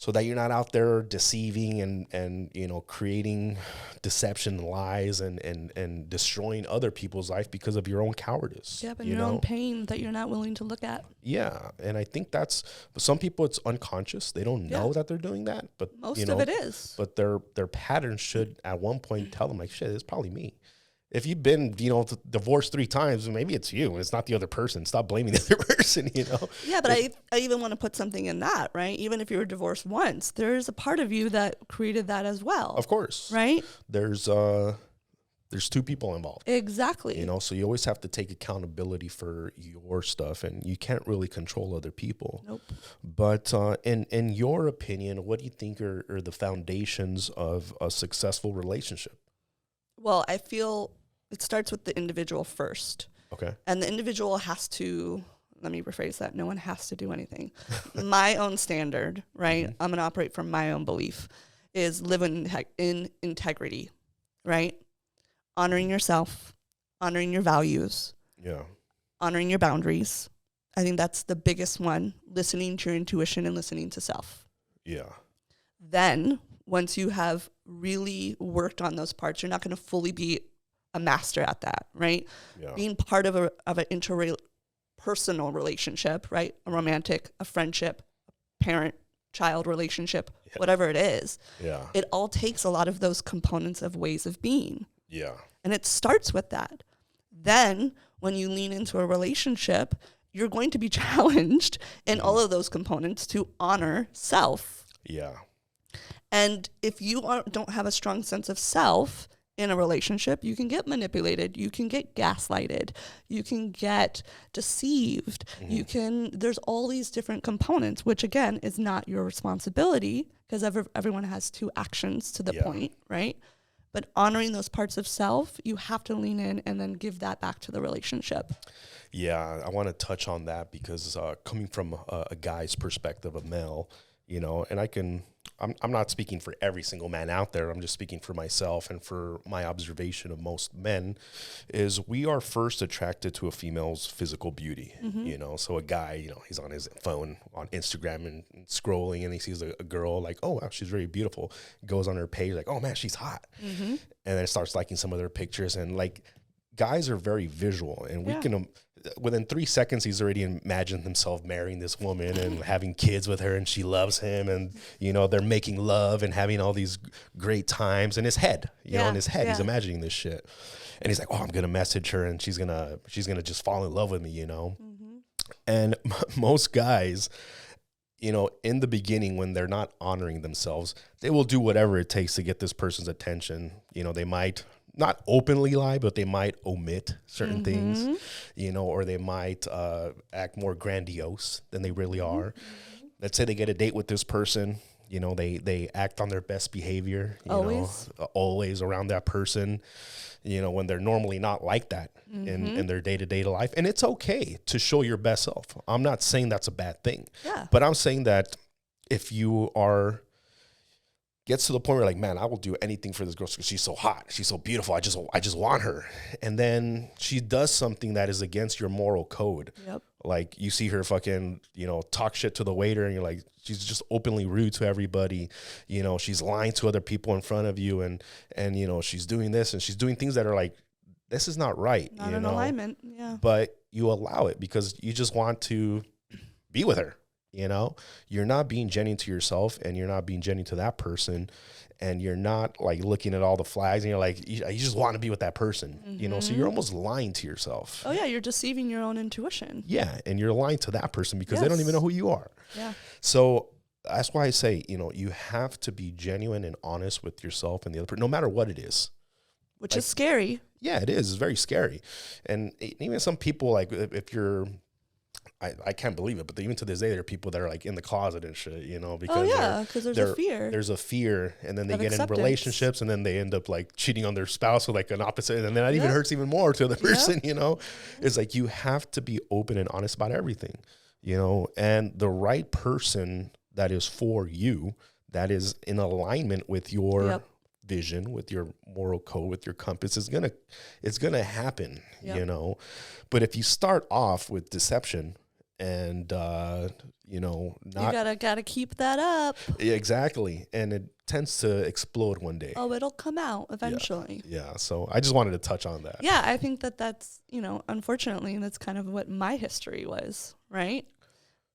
so that you're not out there deceiving and creating deception and lies and destroying other people's life because of your own cowardice. Yep, and your own pain that you're not willing to look at. Yeah, and I think but some people, it's unconscious. They don't know that they're doing that, but most of it is. But their patterns should at one point tell them, like, shit, it's probably me. If you've been, divorced 3 times, maybe it's you. It's not the other person. Stop blaming the other person, Yeah, but I even want to put something in that, right? Even if you were divorced once, there's a part of you that created that as well. Of course. Right? There's 2 people involved. Exactly. So you always have to take accountability for your stuff, and you can't really control other people. Nope. But in your opinion, what do you think are the foundations of a successful relationship? Well, I feel it starts with the individual first. Okay. And the individual has to, let me rephrase that, no one has to do anything. My own standard, right? I'm going to operate from my own belief, is live in integrity, right? Honoring yourself, honoring your values, honoring your boundaries. I think that's the biggest one, listening to your intuition and listening to self. Yeah. Then, once you have really worked on those parts, you're not going to fully be a master at that, right? Yeah. Being part of an interpersonal relationship, right? A romantic, a friendship, a parent-child relationship, whatever it is. Yeah. It all takes a lot of those components of ways of being. Yeah. And it starts with that. Then when you lean into a relationship, you're going to be challenged in all of those components to honor self. Yeah. And if you don't have a strong sense of self in a relationship, you can get manipulated, you can get gaslighted, you can get deceived, there's all these different components, which again is not your responsibility, because everyone has 2 actions to the point, right? But honoring those parts of self, you have to lean in and then give that back to the relationship. Yeah, I want to touch on that because coming from a guy's perspective, a male, you know, and I'm not speaking for every single man out there. I'm just speaking for myself and for my observation of most men is we are first attracted to a female's physical beauty, you know. So a guy, you know, he's on his phone on Instagram and scrolling and he sees a girl like, oh, wow, she's very beautiful. Goes on her page like, oh, man, she's hot. And then starts liking some of their pictures. And like guys are very visual and we can within 3 seconds, he's already imagined himself marrying this woman and having kids with her and she loves him and, you know, they're making love and having all these great times in his head, you know, in his head, he's imagining this shit. And he's like, oh, I'm going to message her and she's going to just fall in love with me, you know? And most guys, you know, in the beginning, when they're not honoring themselves, they will do whatever it takes to get this person's attention. You know, they might not openly lie, but they might omit certain things, you know, or they might act more grandiose than they really are. Let's say they get a date with this person, you know, they act on their best behavior, you know, always around that person, you know, when they're normally not like that in their day-to-day life. And it's okay to show your best self. I'm not saying that's a bad thing, but I'm saying that if you gets to the point where like, man, I will do anything for this girl because she's so hot. She's so beautiful. I just want her. And then she does something that is against your moral code. Like you see her fucking, you know, talk shit to the waiter and you're like, she's just openly rude to everybody. You know, she's lying to other people in front of you and, you know, she's doing this and she's doing things that are like, this is not right. Not in alignment. Yeah. But you allow it because you just want to be with her. You know, you're not being genuine to yourself and you're not being genuine to that person. And you're not like looking at all the flags and you're like, you just want to be with that person, you know, so you're almost lying to yourself. Oh, yeah. You're deceiving your own intuition. Yeah. And you're lying to that person because they don't even know who you are. Yeah. So that's why I say, you know, you have to be genuine and honest with yourself and the other person, no matter what it is. Which is scary. Yeah, it is. It's very scary. And even some people, like if you're, I can't believe it, but even to this day, there are people that are like in the closet and shit, you know, because because there's a fear. There's a fear, and then they get in relationships, and then they end up like cheating on their spouse with like an opposite, and then that even hurts even more to the person, you know. It's like you have to be open and honest about everything, you know, and the right person that is for you, that is in alignment with your vision, with your moral code, with your compass, it's gonna happen, you know. But if you start off with deception and you know, not, you gotta keep that up. Exactly, and it tends to explode one day. Oh, it'll come out eventually. Yeah. So I just wanted to touch on that. Yeah, I think that's, you know, unfortunately, that's kind of what my history was. Right,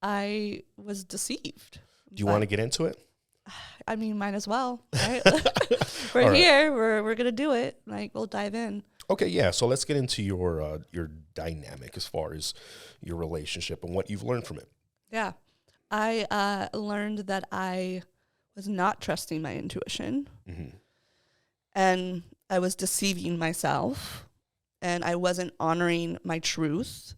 I was deceived. Do you want to get into it? I mean, might as well, right? We're here. We're gonna do it. Like, we'll dive in. Okay, yeah. So let's get into your dynamic as far as your relationship and what you've learned from it. Yeah, I learned that I was not trusting my intuition, and I was deceiving myself, and I wasn't honoring my truth,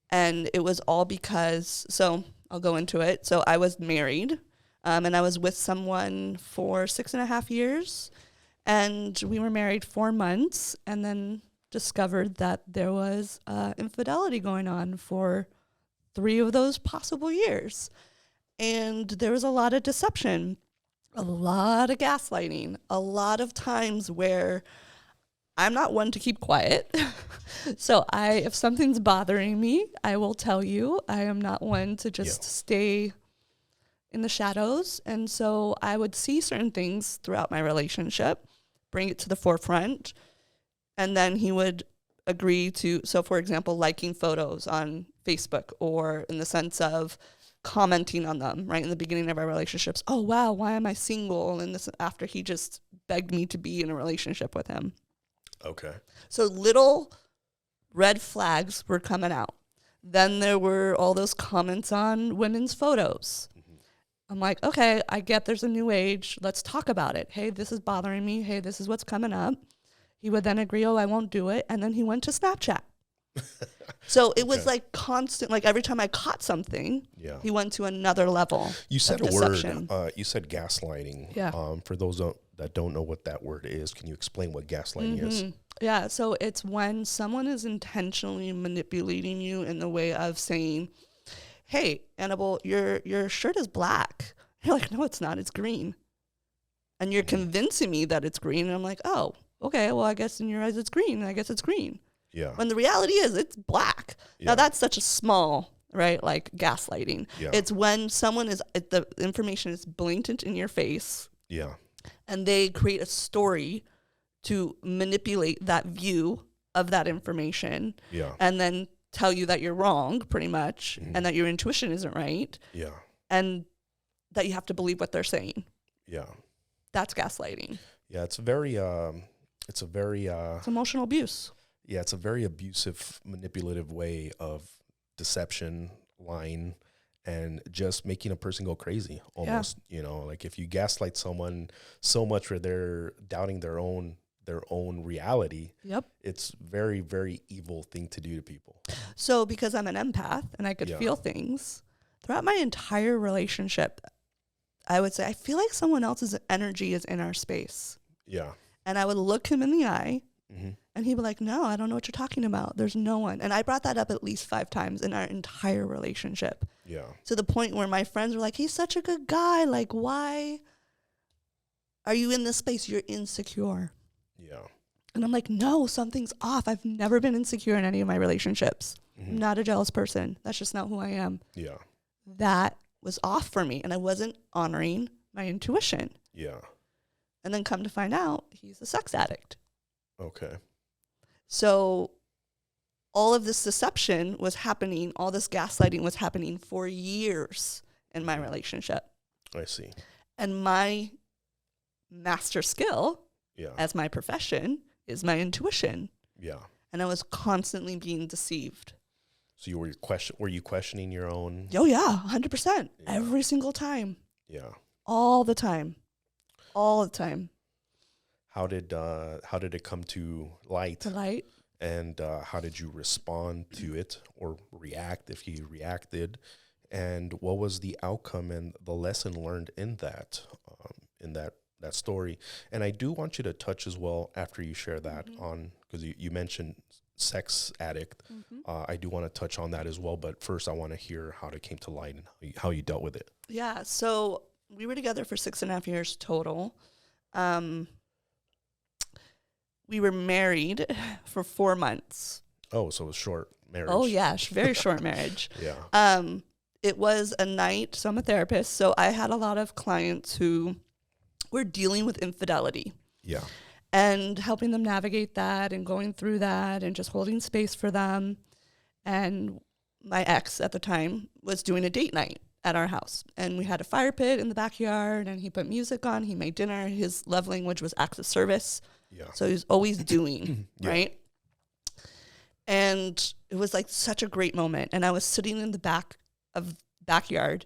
and it was all because. So I'll go into it. So I was married. And I was with someone for 6.5 years, and we were married 4 months, and then discovered that there was infidelity going on for 3 of those possible years. And there was a lot of deception, a lot of gaslighting, a lot of times where I'm not one to keep quiet. So if something's bothering me, I will tell you. I am not one to just stay in the shadows. And so I would see certain things throughout my relationship, bring it to the forefront, and then he would agree to, so for example, liking photos on Facebook, or in the sense of commenting on them, right in the beginning of our relationships. Oh, wow, why am I single? And this after he just begged me to be in a relationship with him. Okay. So little red flags were coming out. Then there were all those comments on women's photos. I'm like, okay, I get there's a new age. Let's talk about it. Hey, this is bothering me. Hey, this is what's coming up. He would then agree, oh, I won't do it. And then he went to Snapchat. So it was like constant, like every time I caught something, he went to another level. You said a word, you said gaslighting. Yeah. For those that don't know what that word is, can you explain what gaslighting is? Yeah, so it's when someone is intentionally manipulating you in the way of saying, hey, Annabelle, your shirt is black. You're like, no, it's not. It's green. And you're convincing me that it's green. And I'm like, oh, okay, well, I guess in your eyes it's green. I guess it's green. Yeah. When the reality is it's black. Yeah. Now, that's such a small, right, like gaslighting. Yeah. It's when someone the information is blatant in your face. Yeah. And they create a story to manipulate that view of that information. Yeah. And then tell you that you're wrong, pretty much, and that your intuition isn't right. Yeah. And that you have to believe what they're saying. Yeah. That's gaslighting. Yeah, it's emotional abuse. Yeah, it's a very abusive, manipulative way of deception, lying, and just making a person go crazy almost. Yeah. Like if you gaslight someone so much where they're doubting their own reality, it's very, very evil thing to do to people. So because I'm an empath and I could feel things throughout my entire relationship, I would say I feel like someone else's energy is in our space. Yeah. And I would look him in the eye and he'd be like, no, I don't know what you're talking about. There's no one. And I brought that up at least 5 times in our entire relationship. Yeah. To the point where my friends were like, he's such a good guy. Like, why are you in this space? You're insecure. Yeah. And I'm like, no, something's off. I've never been insecure in any of my relationships. I'm not a jealous person. That's just not who I am. Yeah. That was off for me, and I wasn't honoring my intuition. Yeah. And then come to find out, he's a sex addict. Okay. So all of this deception was happening, all this gaslighting was happening for years in my relationship. I see. And my master skill as my profession is my intuition. Yeah. And I was constantly being deceived. So were you questioning your own? Oh yeah, 100%. Every single time. Yeah. All the time. All the time. How did it come to light? To light. And how did you respond to it or react if you reacted? And what was the outcome and the lesson learned in that story? And I do want you to touch as well after you share that on, because you mentioned sex addict. I do want to touch on that as well. But first, I want to hear how it came to light and how you dealt with it. Yeah. So we were together for 6.5 years total. We were married for 4 months. Oh, so it was short marriage. Oh, yeah. Very short marriage. Yeah. It was a night. So I'm a therapist. So I had a lot of clients who were dealing with infidelity. Yeah. And helping them navigate that and going through that and just holding space for them. And my ex at the time was doing a date night at our house. And we had a fire pit in the backyard and he put music on. He made dinner. His love language was acts of service. Yeah. So he was always doing, right? And it was like such a great moment. And I was sitting in the backyard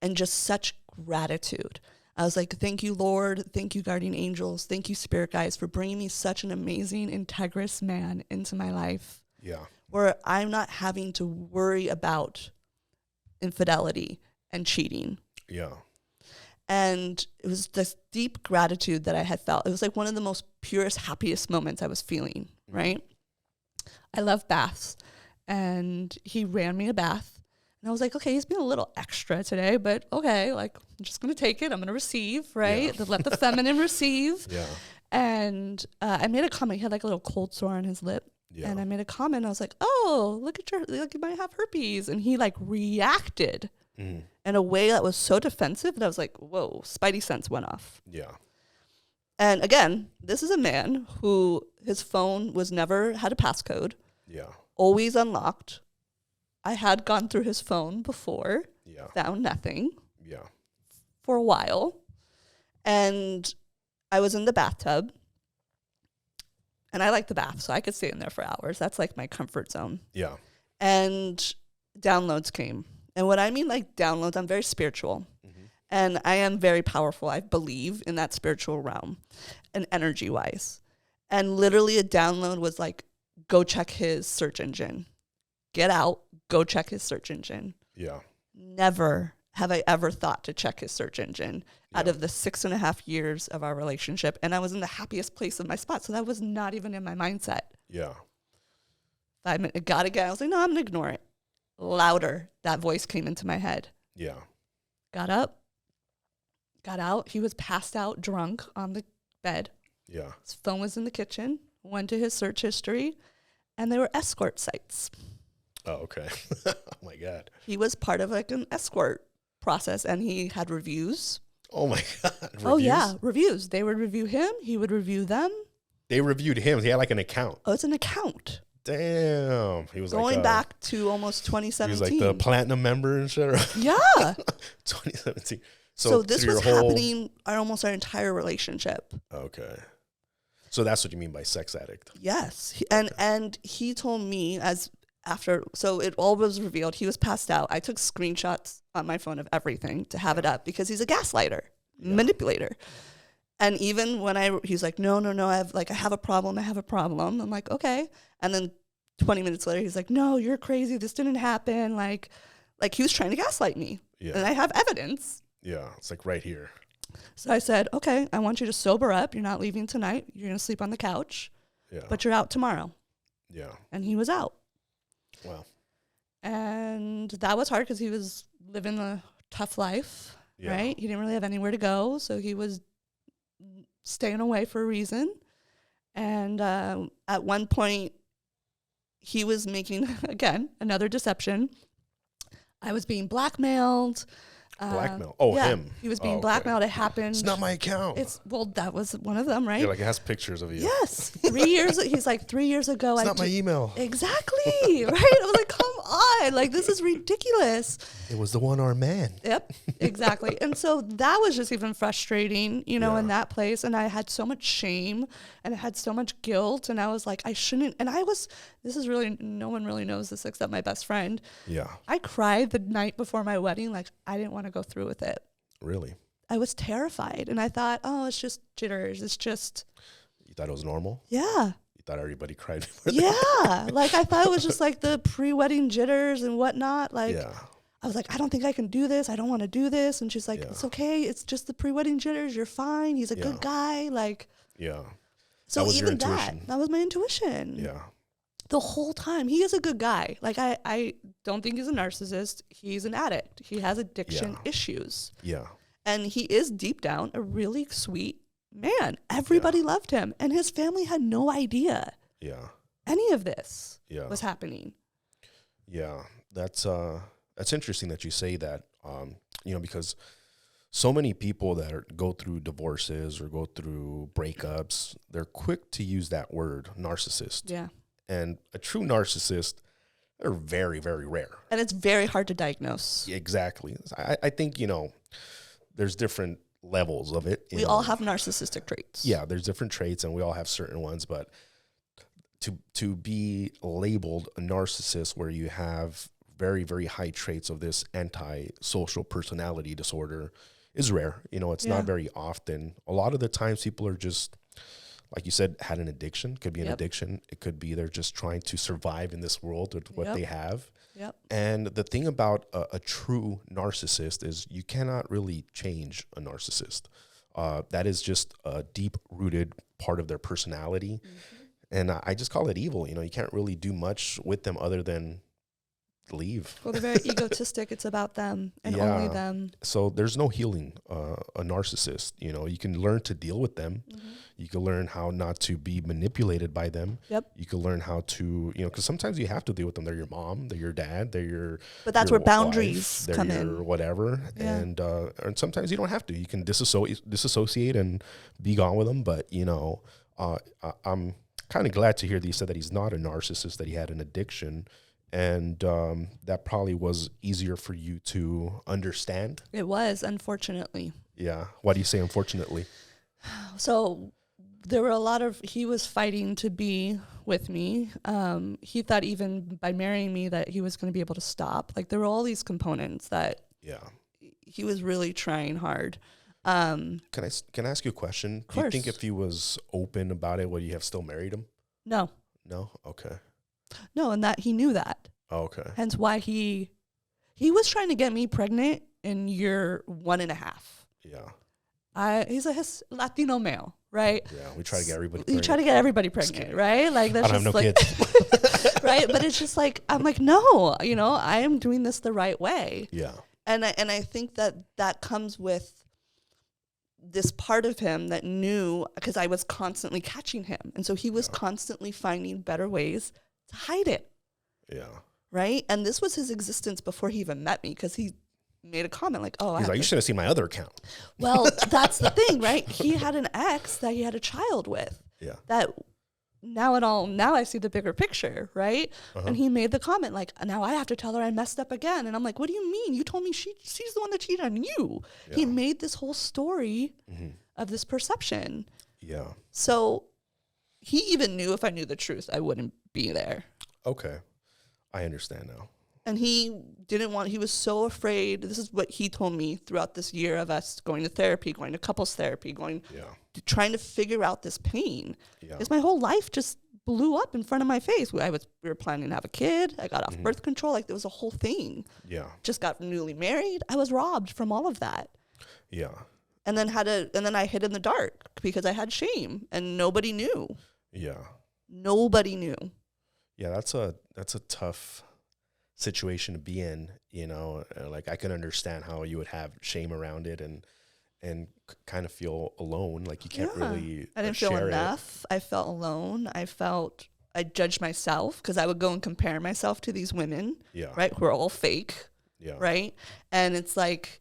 and just such gratitude. I was like, thank you, Lord. Thank you, guardian angels. Thank you, spirit guides, for bringing me such an amazing, integrous man into my life. Yeah. Where I'm not having to worry about infidelity and cheating. Yeah. And it was this deep gratitude that I had felt. It was like one of the most purest, happiest moments I was feeling, right? I love baths. And he ran me a bath. And I was like, okay, he's being a little extra today, but okay, like, I'm just going to take it. I'm going to receive, right? Yeah. Let the feminine receive. Yeah. And I made a comment. He had like a little cold sore on his lip. Yeah. And I made a comment. I was like, oh, look at you might have herpes. And he like reacted in a way that was so defensive that I was like, whoa, spidey sense went off. Yeah. And again, this is a man who his phone was never had a passcode. Yeah. Always unlocked. I had gone through his phone before, found nothing for a while. And I was in the bathtub. And I like the bath, so I could stay in there for hours. That's like my comfort zone. Yeah. And downloads came. And what I mean like downloads, I'm very spiritual. And I am very powerful. I believe in that spiritual realm and energy-wise. And literally a download was like, go check his search engine. Get out, go check his search engine. Yeah. Never, have I ever thought to check his search engine out of the 6.5 years of our relationship. And I was in the happiest place of my spot. So that was not even in my mindset. Yeah. 5 minutes, it got again. I was like, no, I'm going to ignore it. Louder, that voice came into my head. Yeah. Got up, got out. He was passed out drunk on the bed. Yeah. His phone was in the kitchen. Went to his search history, and they were escort sites. Oh, okay. Oh my God. He was part of like an escort process, and he had reviews. Oh my God. Reviews? Oh yeah, reviews. They would review him. He would review them. They reviewed him. He had like an account. Oh, it's an account. Damn. He was going like, back to almost 2017. He was like the platinum member and shit. Right? Yeah. 2017. So this was happening almost our entire relationship. Okay. So that's what you mean by sex addict. Yes. And he told me so it all was revealed. He was passed out. I took screenshots on my phone of everything to have it up because he's a gaslighter, manipulator. And even when he's like, no, I have a problem. I'm like, okay. And then 20 minutes later, he's like, no, you're crazy. This didn't happen. Like he was trying to gaslight me. Yeah. And I have evidence. Yeah. It's like right here. So I said, okay, I want you to sober up. You're not leaving tonight. You're going to sleep on the couch. Yeah. But you're out tomorrow. Yeah. And he was out. Wow. And that was hard because he was living a tough life, right? He didn't really have anywhere to go. So he was staying away for a reason. And at one point, he was making, again, another deception. I was being blackmailed. Blackmail. Him. He was being blackmailed. It happened. It's not my account. That was one of them, right? Yeah, like it has pictures of you. Yes. 3 years. He's like 3 years ago. It's not my email. Exactly. Right. I was like, come on. Like, this is ridiculous. It was the one-armed man. Yep. Exactly. And so that was just even frustrating, in that place. And I had so much shame and I had so much guilt. And I was like, I shouldn't. And no one really knows this except my best friend. Yeah. I cried the night before my wedding. Like, I didn't want to go through with it. Really? I was terrified. And I thought, oh, it's just jitters. It's just. You thought it was normal? Yeah. You thought everybody cried before that? Like, I thought it was just like the pre-wedding jitters and whatnot. Like, I was like, I don't think I can do this. I don't want to do this. And she's like, it's okay. It's just the pre-wedding jitters. You're fine. He's a good guy. Like. Yeah. So even that was my intuition. Yeah. The whole time. He is a good guy. Like, I don't think he's a narcissist. He's an addict. He has addiction issues. Yeah. And he is deep down a really sweet man. Everybody loved him. And his family had no idea any of this was happening. Yeah. That's interesting that you say that, because so many people that go through divorces or go through breakups, they're quick to use that word, narcissist. Yeah. And a true narcissist, they're very, very rare. And it's very hard to diagnose. Exactly. I think, there's different levels of it. We all have narcissistic traits. Yeah, there's different traits and we all have certain ones, but to be labeled a narcissist where you have very, very high traits of this antisocial personality disorder is rare. It's not very often. A lot of the times people are just, like you said, had an addiction. Could be an addiction. It could be they're just trying to survive in this world with what they have. Yep. And the thing about a true narcissist is you cannot really change a narcissist. That is just a deep-rooted part of their personality. Mm-hmm. And I just call it evil. You can't really do much with them other than leave. Well, they're very egotistic. It's about them and only them. So there's no healing a narcissist. You can learn to deal with them. Mm-hmm. You can learn how not to be manipulated by them. Yep. You can learn how to, because sometimes you have to deal with them. They're your mom, they're your dad, they're your But that's your where boundaries wife, come your in. Whatever. Yeah. And sometimes you don't have to. You can disassociate and be gone with them. But, I'm kind of glad to hear that he said that he's not a narcissist, that he had an addiction. And that probably was easier for you to understand. It was, unfortunately. Yeah. Why do you say unfortunately? So there were he was fighting to be with me. He thought even by marrying me that he was going to be able to stop. Like, there were all these components that he was really trying hard. Can I ask you a question? Of course. Do you think if he was open about it, would you have still married him? No. No? Okay. No, and that he knew that. Oh, okay. Hence why he was trying to get me pregnant in year 1.5. Yeah. He's a Latino male, right? Yeah, we try to get everybody You pregnant. try to get everybody pregnant, right? Like, that's I don't just have no like, kids. right? But it's just like, I'm like, no, you know, I am doing this the right way. Yeah. And I think that comes with this part of him that knew, because I was constantly catching him. And so he was constantly finding better ways to hide it. Yeah. Right? And this was his existence before he even met me, because he made a comment like, oh, he's like, you should have seen my other account. Well, that's the thing, right? He had an ex that he had a child with. Yeah. That now I see the bigger picture, right? And he made the comment like, now I have to tell her I messed up again. And I'm like, what do you mean? You told me she's the one that cheated on you. Yeah. He made this whole story of this perception. Yeah. So he even knew if I knew the truth, I wouldn't be there. Okay. I understand now. And he was so afraid. This is what he told me throughout this year of us going to therapy, going to couples therapy, trying to figure out this pain. Yeah. Because my whole life just blew up in front of my face. We were planning to have a kid. I got off birth control. Like, there was a whole thing. Yeah. Just got newly married. I was robbed from all of that. Yeah. And then I hid in the dark because I had shame and nobody knew. Yeah. Nobody knew. Yeah, that's a tough situation to be in, you know. Like, I can understand how you would have shame around it and kind of feel alone, like you can't really I didn't feel enough. I felt alone. I judged myself because I would go and compare myself to these women, right, who are all fake, right? And it's like,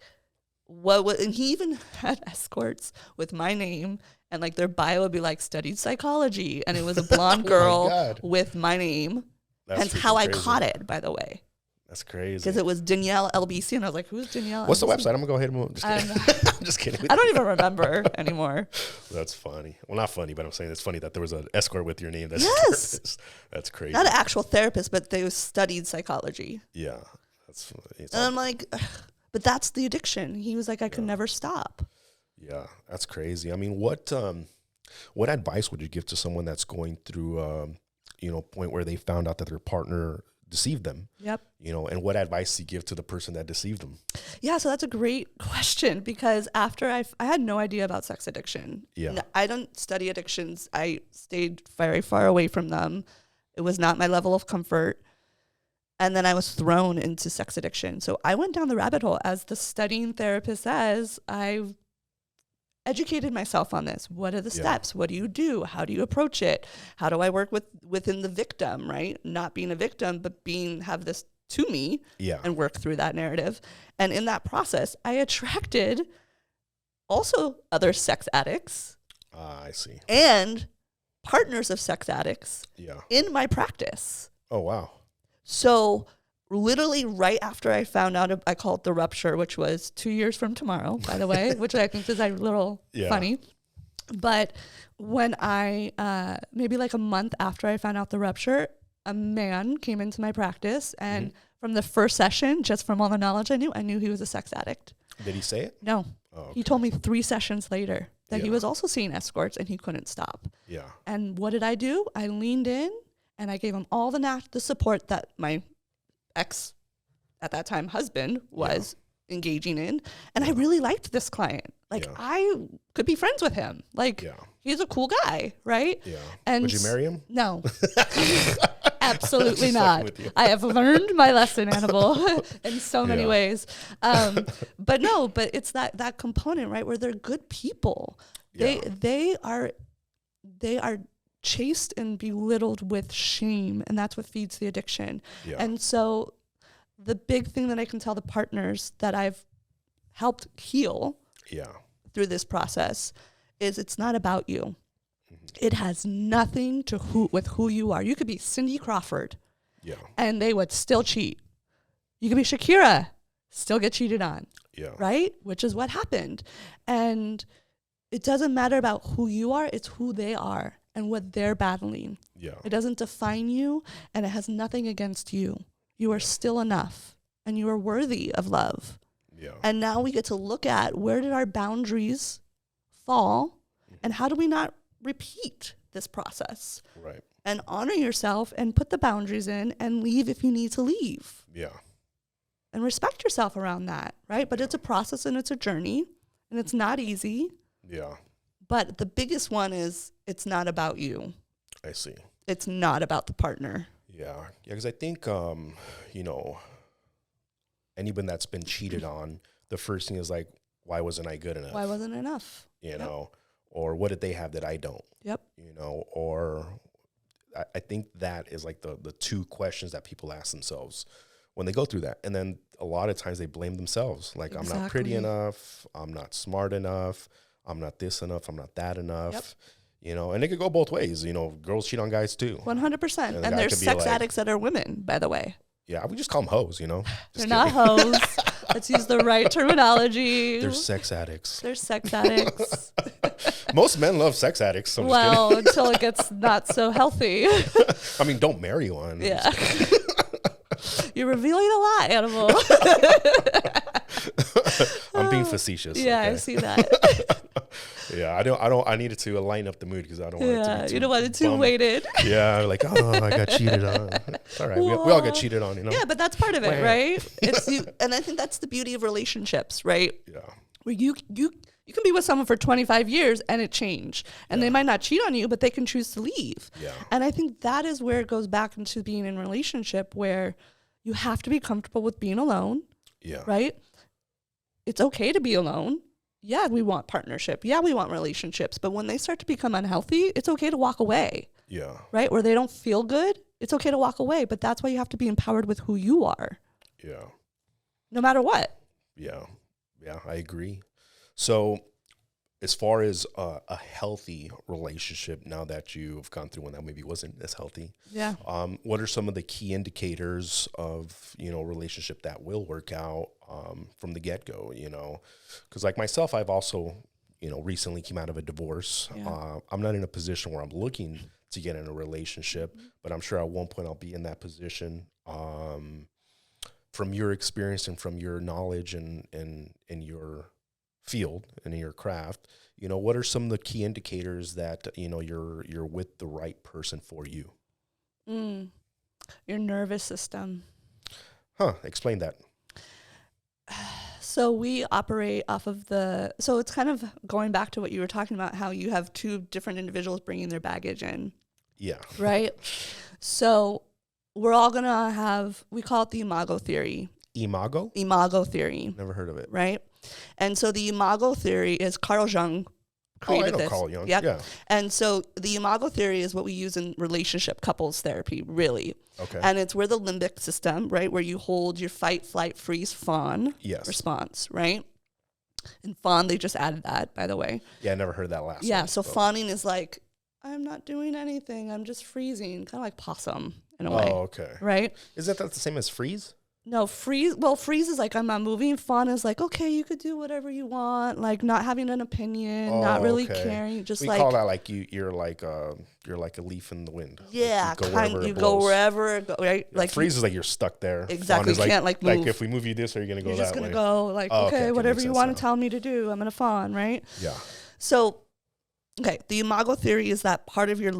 and he even had escorts with my name, and like their bio would be like, studied psychology, and it was a blonde girl with my name. Hence how I caught it, by the way. That's crazy. Because it was Danielle LBC, and I was like, who's Danielle? What's the website? I'm going to go ahead and move. I'm just kidding. I don't even remember anymore. That's funny. Well, not funny, but I'm saying it's funny that there was an escort with your name. That's crazy. Not an actual therapist, but they studied psychology. Yeah. And I'm like, but that's the addiction. He was like, I could never stop. Yeah, that's crazy. I mean, what advice would you give to someone that's going through, point where they found out that their partner deceived them? Yep. And what advice do you give to the person that deceived them? Yeah, so that's a great question, because after I had no idea about sex addiction. Yeah. I don't study addictions. I stayed very far away from them. It was not my level of comfort. And then I was thrown into sex addiction. So I went down the rabbit hole. As the studying therapist says, I educated myself on this. What are the steps? What do you do? How do you approach it? How do I work within the victim, right? Not being a victim, but have this to me and work through that narrative. And in that process, I attracted also other sex addicts. I see. And partners of sex addicts in my practice. Oh, wow. So literally right after I found out, I call it the rupture, which was 2 years from tomorrow, by the way, which I think is a little funny. But when I, maybe like a month after I found out the rupture, a man came into my practice, and from the first session, just from all the knowledge I knew he was a sex addict. Did he say it? No. Oh, okay. He told me 3 sessions later that he was also seeing escorts and he couldn't stop. Yeah. And what did I do? I leaned in and I gave him all the support that my ex, at that time husband, was engaging in. And I really liked this client. Like, I could be friends with him. Like, he's a cool guy, right? Yeah. And would you marry him? No. Absolutely not. I have learned my lesson, Annabelle, in so many ways. But it's that component, right, where they're good people. They are chased and belittled with shame, and that's what feeds the addiction. Yeah. And so the big thing that I can tell the partners that I've helped heal through this process is it's not about you. It has nothing to with who you are. You could be Cindy Crawford, and they would still cheat. You could be Shakira, still get cheated on, right? Which is what happened. And it doesn't matter about who you are, it's who they are and what they're battling. Yeah. It doesn't define you, and it has nothing against you. You are still enough, and you are worthy of love. Yeah. And now we get to look at, where did our boundaries fall, and how do we not repeat this process? Right. And honor yourself and put the boundaries in and leave if you need to leave. Yeah. and respect yourself around that, right? But it's a process and it's a journey, and it's not easy. Yeah. But the biggest one is it's not about you. I see. It's not about the partner. Yeah. Because I think, anyone that's been cheated on, the first thing is like, why wasn't I good enough? Why wasn't enough? You know, or what did they have that I don't? Yep. You know, or I think that is like the two questions that people ask themselves when they go through that. And then a lot of times they blame themselves. Like, I'm not pretty enough. I'm not smart enough. I'm not this enough. I'm not that enough. Yep. You know, and it could go both ways. You know, girls cheat on guys too. 100%. And there's sex addicts that are women, by the way. Yeah, we just call them hoes, you know. They're not hoes. Let's use the right terminology. They're sex addicts. They're sex addicts. Most men love sex addicts. So well, until it gets not so healthy. I mean, don't marry one. Yeah. You're revealing a lot, Animal. I'm being facetious. Yeah, okay? I see that. Yeah, I needed to line up the mood because I don't want it to be too you don't want it too weighted. Yeah, like, oh, I got cheated on. It's all right. We all get cheated on, you know? Yeah, but that's part of it, right? It's you, and I think that's the beauty of relationships, right? Yeah. Where you can be with someone for 25 years and it change. And they might not cheat on you, but they can choose to leave. Yeah. And I think that is where it goes back into being in a relationship where you have to be comfortable with being alone. Yeah. Right? It's okay to be alone. Yeah, we want partnership. Yeah, we want relationships. But when they start to become unhealthy, it's okay to walk away. Yeah. Right? Where they don't feel good, it's okay to walk away. But that's why you have to be empowered with who you are. Yeah. No matter what. Yeah. Yeah, I agree. So as far as a healthy relationship, now that you've gone through one that maybe wasn't as healthy, yeah. What are some of the key indicators of, relationship that will work out from the get-go, Because like myself, I've also, recently came out of a divorce. Yeah. I'm not in a position where I'm looking to get in a relationship, but I'm sure at one point I'll be in that position. From your experience and from your knowledge and in your field and in your craft, what are some of the key indicators that you're with the right person for you? Your nervous system. Explain that. So we operate off of so it's kind of going back to what you were talking about, how you have two different individuals bringing their baggage in. Yeah. Right? So we're all going to we call it the imago theory. Imago? Imago theory. Never heard of it. Right? And so the imago theory is Carl Jung created this. Carl Jung. Yep. Yeah. And so the imago theory is what we use in relationship couples therapy, really. Okay. And it's where the limbic system, right, where you hold your fight, flight, freeze, fawn response, right? And fawn, they just added that, by the way. Yeah, I never heard that last Yeah, one, so fawning is like, I'm not doing anything. I'm just freezing, kind of like possum in a way. Oh, okay. Right? Is that the same as freeze? No, freeze. Well, freeze is like, I'm not moving. Fawn is like, okay, you could do whatever you want. Like not having an opinion, not really caring. Just we like. We call that like you're like a leaf in the wind. Yeah. Like you go wherever, right? Yeah, like freeze is like you're stuck there. Exactly. You can't like move. Like if we move you this way, you're going to go that way. You're just going to go like, okay, whatever you want to tell me to do, I'm going to fawn, right? Yeah. So, okay. The imago theory is that part of your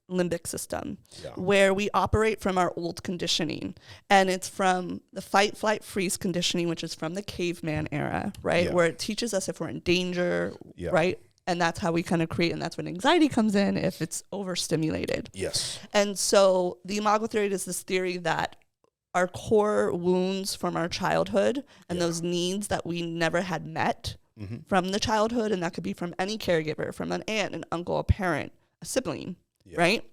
limbic system where we operate from our old conditioning, and it's from the fight, flight, freeze conditioning, which is from the caveman era, right? Where it teaches us if we're in danger, right? And that's how we kind of create, and that's when anxiety comes in if it's overstimulated. Yes. And so the imago theory is this theory that our core wounds from our childhood and those needs that we never had met from the childhood, and that could be from any caregiver, from an aunt, an uncle, a parent, a sibling, right?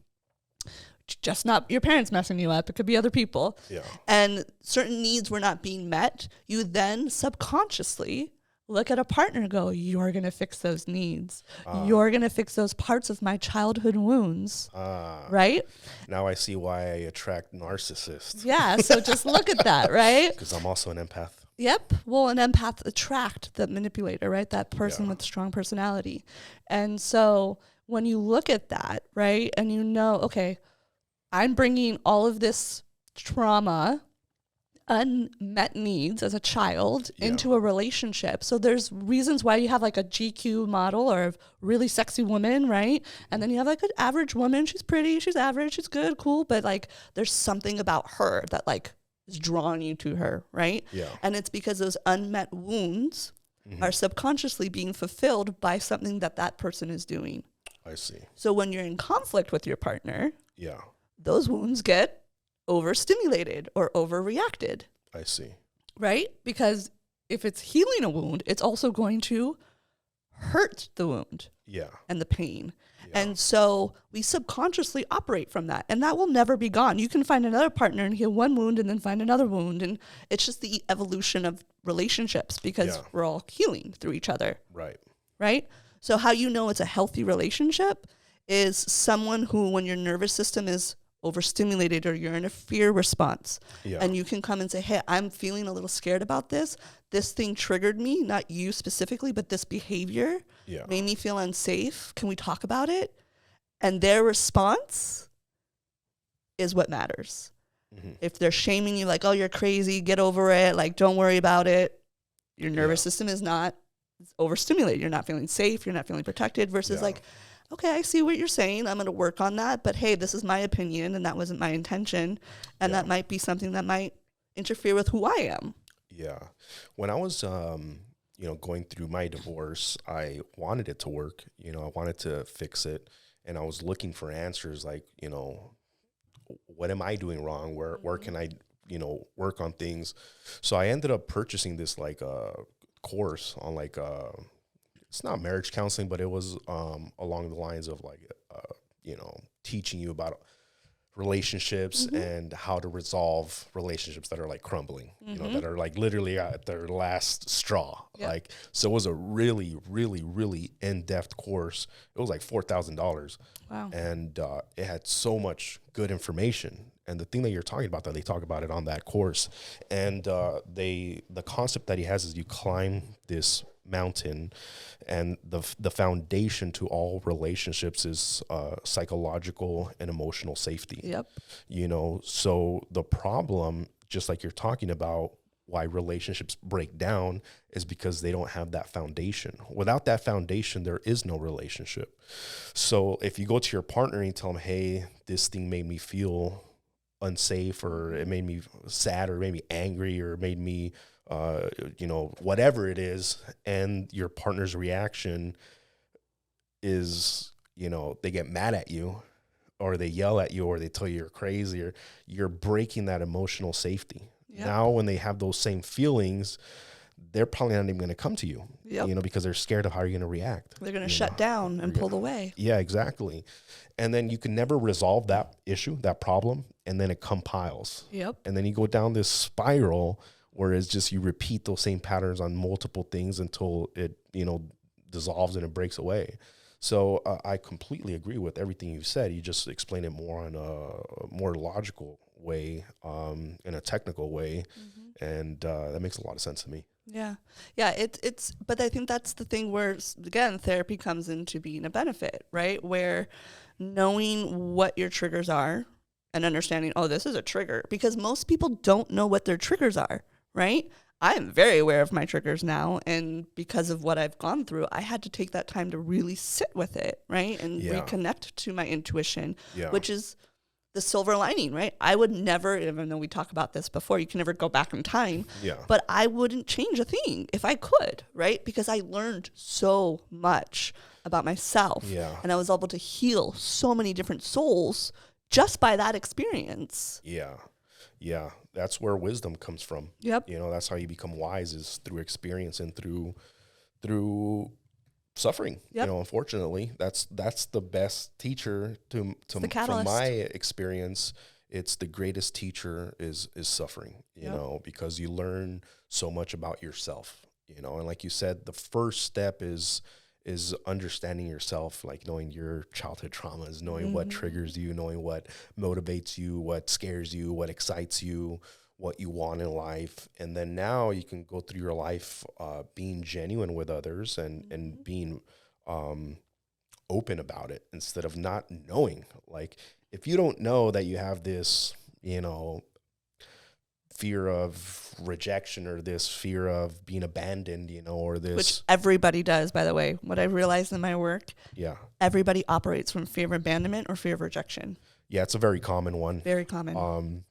Just not your parents messing you up. It could be other people. Yeah. And certain needs were not being met. You then subconsciously look at a partner and go, you're going to fix those needs. You're going to fix those parts of my childhood wounds. Right? Now I see why I attract narcissists. Yeah. So just look at that, right? Because I'm also an empath. Yep. Well, an empath attract the manipulator, right? That person with strong personality. And so when you look at that, right, and you know, okay, I'm bringing all of this trauma, unmet needs as a child into a relationship. So there's reasons why you have like a GQ model or a really sexy woman, right? And then you have like an average woman. She's pretty, she's average, she's good, cool. But like there's something about her that like is drawing you to her, right? Yeah. And it's because those unmet wounds are subconsciously being fulfilled by something that that person is doing. I see. So when you're in conflict with your partner, Yeah. those wounds get overstimulated or overreacted. I see. Right? Because if it's healing a wound, it's also going to hurt the wound. Yeah. And the pain. Yeah. And so we subconsciously operate from that. And that will never be gone. You can find another partner and heal one wound and then find another wound. And it's just the evolution of relationships because we're all healing through each other. Right. Right? So how you know it's a healthy relationship is someone who, when your nervous system is overstimulated or you're in a fear response, and you can come and say, hey, I'm feeling a little scared about this. This thing triggered me, not you specifically, but this behavior made me feel unsafe. Can we talk about it? And their response is what matters. If they're shaming you like, oh, you're crazy, get over it, like, don't worry about it, your nervous system is not overstimulated. You're not feeling safe. You're not feeling protected versus like, okay, I see what you're saying. I'm going to work on that. But hey, this is my opinion and that wasn't my intention. And that might be something that might interfere with who I am. Yeah. When I was, going through my divorce, I wanted it to work. I wanted to fix it. And I was looking for answers like, what am I doing wrong? Where can I, work on things? So I ended up purchasing this like course on like it's not marriage counseling, but it was along the lines of like teaching you about relationships and how to resolve relationships that are like crumbling, that are like literally at their last straw. Like, so it was a really, really, really in-depth course. It was like $4,000. Wow. And it had so much good information. And the thing that you're talking about, that they talk about it on that course. And the concept that he has is you climb this mountain, and the foundation to all relationships is psychological and emotional safety. Yep. So the problem, just like you're talking about, why relationships break down is because they don't have that foundation. Without that foundation, there is no relationship. So if you go to your partner and you tell them, hey, this thing made me feel unsafe, or it made me sad, or it made me angry, or it made me whatever it is, and your partner's reaction is, they get mad at you, or they yell at you, or they tell you you're crazy, or you're breaking that emotional safety. Yep. Now, when they have those same feelings, they're probably not even going to come to you, because they're scared of how you're going to react. They're going to shut down and pull away. Yeah, exactly. And then you can never resolve that issue, that problem, and then it compiles. Yep. And then you go down this spiral where it's just you repeat those same patterns on multiple things until it, dissolves and it breaks away. So I completely agree with everything you said. You just explained it more on a more logical way, in a technical way, and that makes a lot of sense to me. Yeah. It's but I think that's the thing where, again, therapy comes into being a benefit, right? Where knowing what your triggers are and understanding, oh, this is a trigger, because most people don't know what their triggers are, right? I am very aware of my triggers now, and because of what I've gone through, I had to take that time to really sit with it, right? And reconnect to my intuition, which is the silver lining, right? I would never, even though we talked about this before, you can never go back in time, but I wouldn't change a thing if I could, right? Because I learned so much about myself, and I was able to heal so many different souls just by that experience. Yeah, that's where wisdom comes from. Yep. That's how you become wise, is through experience and through suffering. Yep. Unfortunately, that's the best teacher from my experience. It's the greatest teacher is suffering, because you learn so much about yourself, and like you said, the first step is understanding yourself, like knowing your childhood traumas, knowing what triggers you, knowing what motivates you, what scares you, what excites you, what you want in life. And then now you can go through your life being genuine with others and being open about it, instead of not knowing. Like, if you don't know that you have this, fear of rejection, or this fear of being abandoned, or this, which everybody does, by the way. What I've realized in my work, everybody operates from fear of abandonment or fear of rejection. Yeah, it's a very common one. Very common.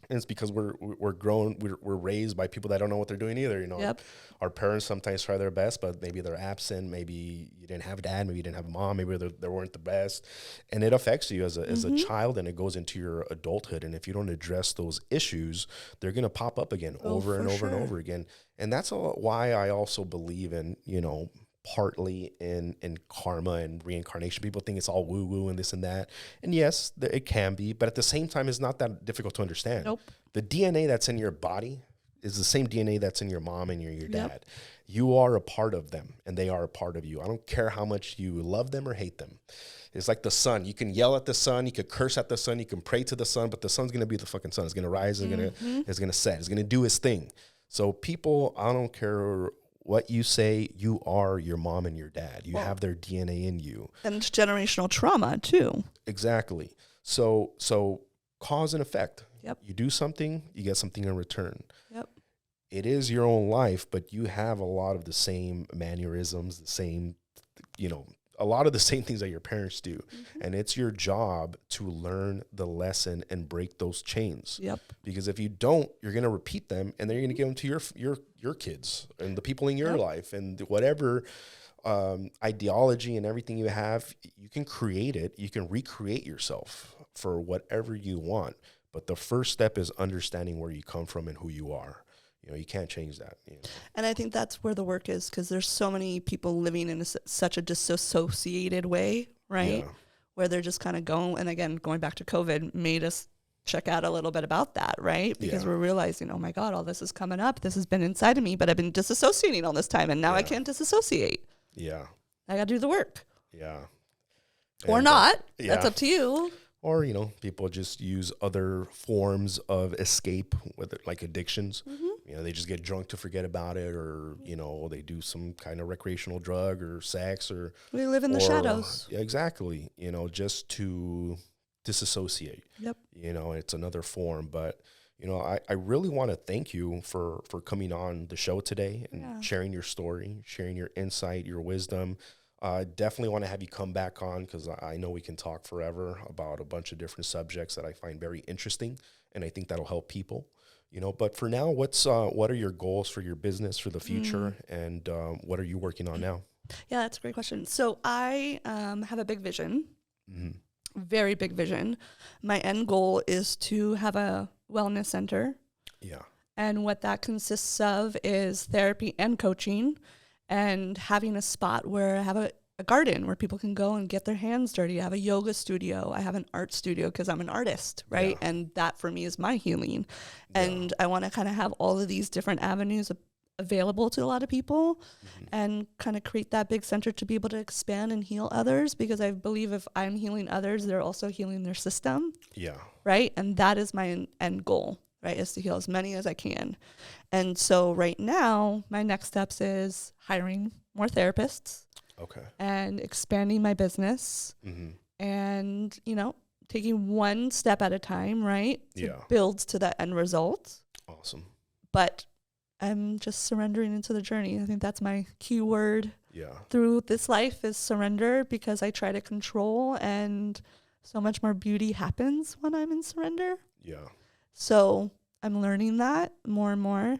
And it's because we're grown, we're raised by people that don't know what they're doing either. You know, Yep. Our parents sometimes try their best, but maybe they're absent. Maybe you didn't have a dad. Maybe you didn't have a mom. Maybe they weren't the best, and it affects you as a child, and it goes into your adulthood. And if you don't address those issues, they're gonna pop up again over and over and over again. And that's why I also believe in, you know, partly in karma and reincarnation. People think it's all woo woo and this and that. And yes, it can be, but at the same time, it's not that difficult to understand. Nope. The DNA that's in your body is the same DNA that's in your mom and your dad. You are a part of them, and they are a part of you. I don't care how much you love them or hate them. It's like the sun. You can yell at the sun, you could curse at the sun, you can pray to the sun, but the sun's going to be the fucking sun. It's going to rise, it's going to set, it's going to do its thing. So people, I don't care what you say, you are your mom and your dad. You have their DNA in you. And it's generational trauma too. Exactly. So cause and effect. Yep. You do something, you get something in return. Yep. It is your own life, but you have a lot of the same mannerisms, the same, you know, a lot of the same things that your parents do. And it's your job to learn the lesson and break those chains. Yep. Because if you don't, you're going to repeat them, and then you're going to give them to your kids and the people in your life, and whatever ideology and everything you have, you can create it. You can recreate yourself for whatever you want. But the first step is understanding where you come from and who you are. You know, you can't change that. You know? And I think that's where the work is, because there's so many people living in such a disassociated way, right? Yeah. Where they're just kind of going, and again, going back to COVID made us check out a little bit about that, right? Because we're realizing, oh my God, all this is coming up. This has been inside of me, but I've been disassociating all this time, and now I can't disassociate. Yeah. I got to do the work. Yeah. Or not. That's up to you. Or, you know, people just use other forms of escape, whether like addictions. You know, they just get drunk to forget about it, or, you know, they do some kind of recreational drug or sex, or we live in the shadows. Yeah, exactly. You know, just to disassociate. Yep. You know, it's another form. But, you know, I really want to thank you for coming on the show today and sharing your story, sharing your insight, your wisdom. I definitely want to have you come back on, because I know we can talk forever about a bunch of different subjects that I find very interesting, and I think that'll help people. You know, but for now, what are your goals for your business for the future, and what are you working on now? Yeah, that's a great question. So I have a big vision, very big vision. My end goal is to have a wellness center. Yeah. And what that consists of is therapy and coaching, and having a spot where I have a garden where people can go and get their hands dirty. I have a yoga studio. I have an art studio because I'm an artist, right? Yeah. And that for me is my healing. Yeah. And I want to kind of have all of these different avenues available to a lot of people, and kind of create that big center to be able to expand and heal others, because I believe if I'm healing others, they're also healing their system. Yeah. Right? And that is my end goal, right? Is to heal as many as I can. And so right now, my next steps is hiring more therapists. Okay. And expanding my business. And, you know, taking one step at a time, right? To build to that end result. Awesome. But I'm just surrendering into the journey. I think that's my key word through this life is surrender, because I try to control, and so much more beauty happens when I'm in surrender. Yeah. So I'm learning that more and more,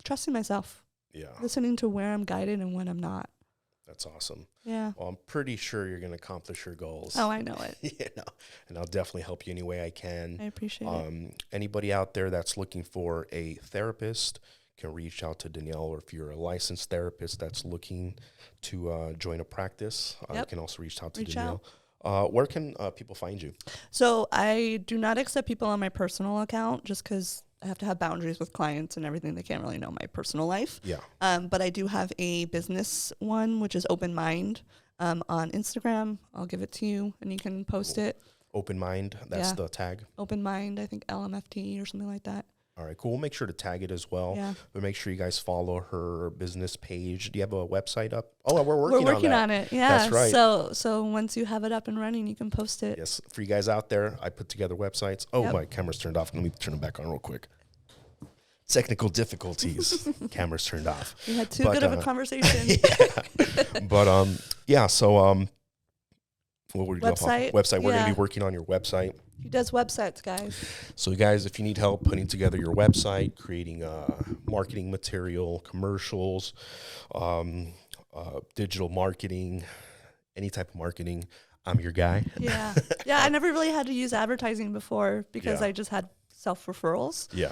trusting myself. Yeah. Listening to where I'm guided and when I'm not. That's awesome. Yeah. Well, I'm pretty sure you're going to accomplish your goals. Oh, I know it. You know, and I'll definitely help you any way I can. I appreciate it. Anybody out there that's looking for a therapist can reach out to Danielle, or if you're a licensed therapist that's looking to join a practice, you can also reach out to Danielle. Where can people find you? So I do not accept people on my personal account, just because I have to have boundaries with clients and everything. They can't really know my personal life. Yeah. But I do have a business one, which is Open Mind, on Instagram. I'll give it to you, and you can post it. Open Mind, that's the tag? Open Mind, I think LMFT or something like that. All right, cool. We'll make sure to tag it as well. Yeah. But make sure you guys follow her business page. Do you have a website up? Oh, we're working on it. Yeah. That's right. So once you have it up and running, you can post it. Yes. For you guys out there, I put together websites. Oh, my camera's turned off. Let me turn it back on real quick. Technical difficulties. Camera's turned off. We had too good of a conversation. But so What were you Website. Website. We're going Yeah. to be working on your website. He does websites, guys. So, guys, if you need help putting together your website, creating marketing material, commercials, digital marketing, any type of marketing, I'm your guy. Yeah. Yeah, I never really had to use advertising before because Yeah. I just had self-referrals. Yeah.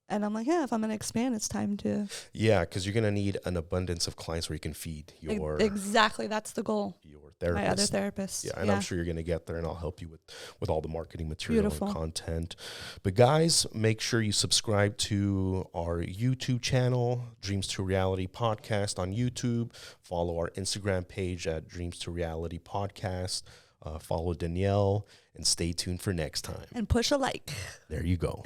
And I'm like, yeah, if I'm going to expand, it's time to. Yeah, because you're going to need an abundance of clients where you can feed your Exactly. That's the goal. your therapist. My other therapist. Yeah, and I'm sure you're going to get there, and I'll help you with all the marketing material Beautiful. and content. But guys, make sure you subscribe to our YouTube channel, Dreams to Reality Podcast on YouTube. Follow our Instagram page at Dreams to Reality Podcast. Follow Danielle, and stay tuned for next time. And push a like. There you go.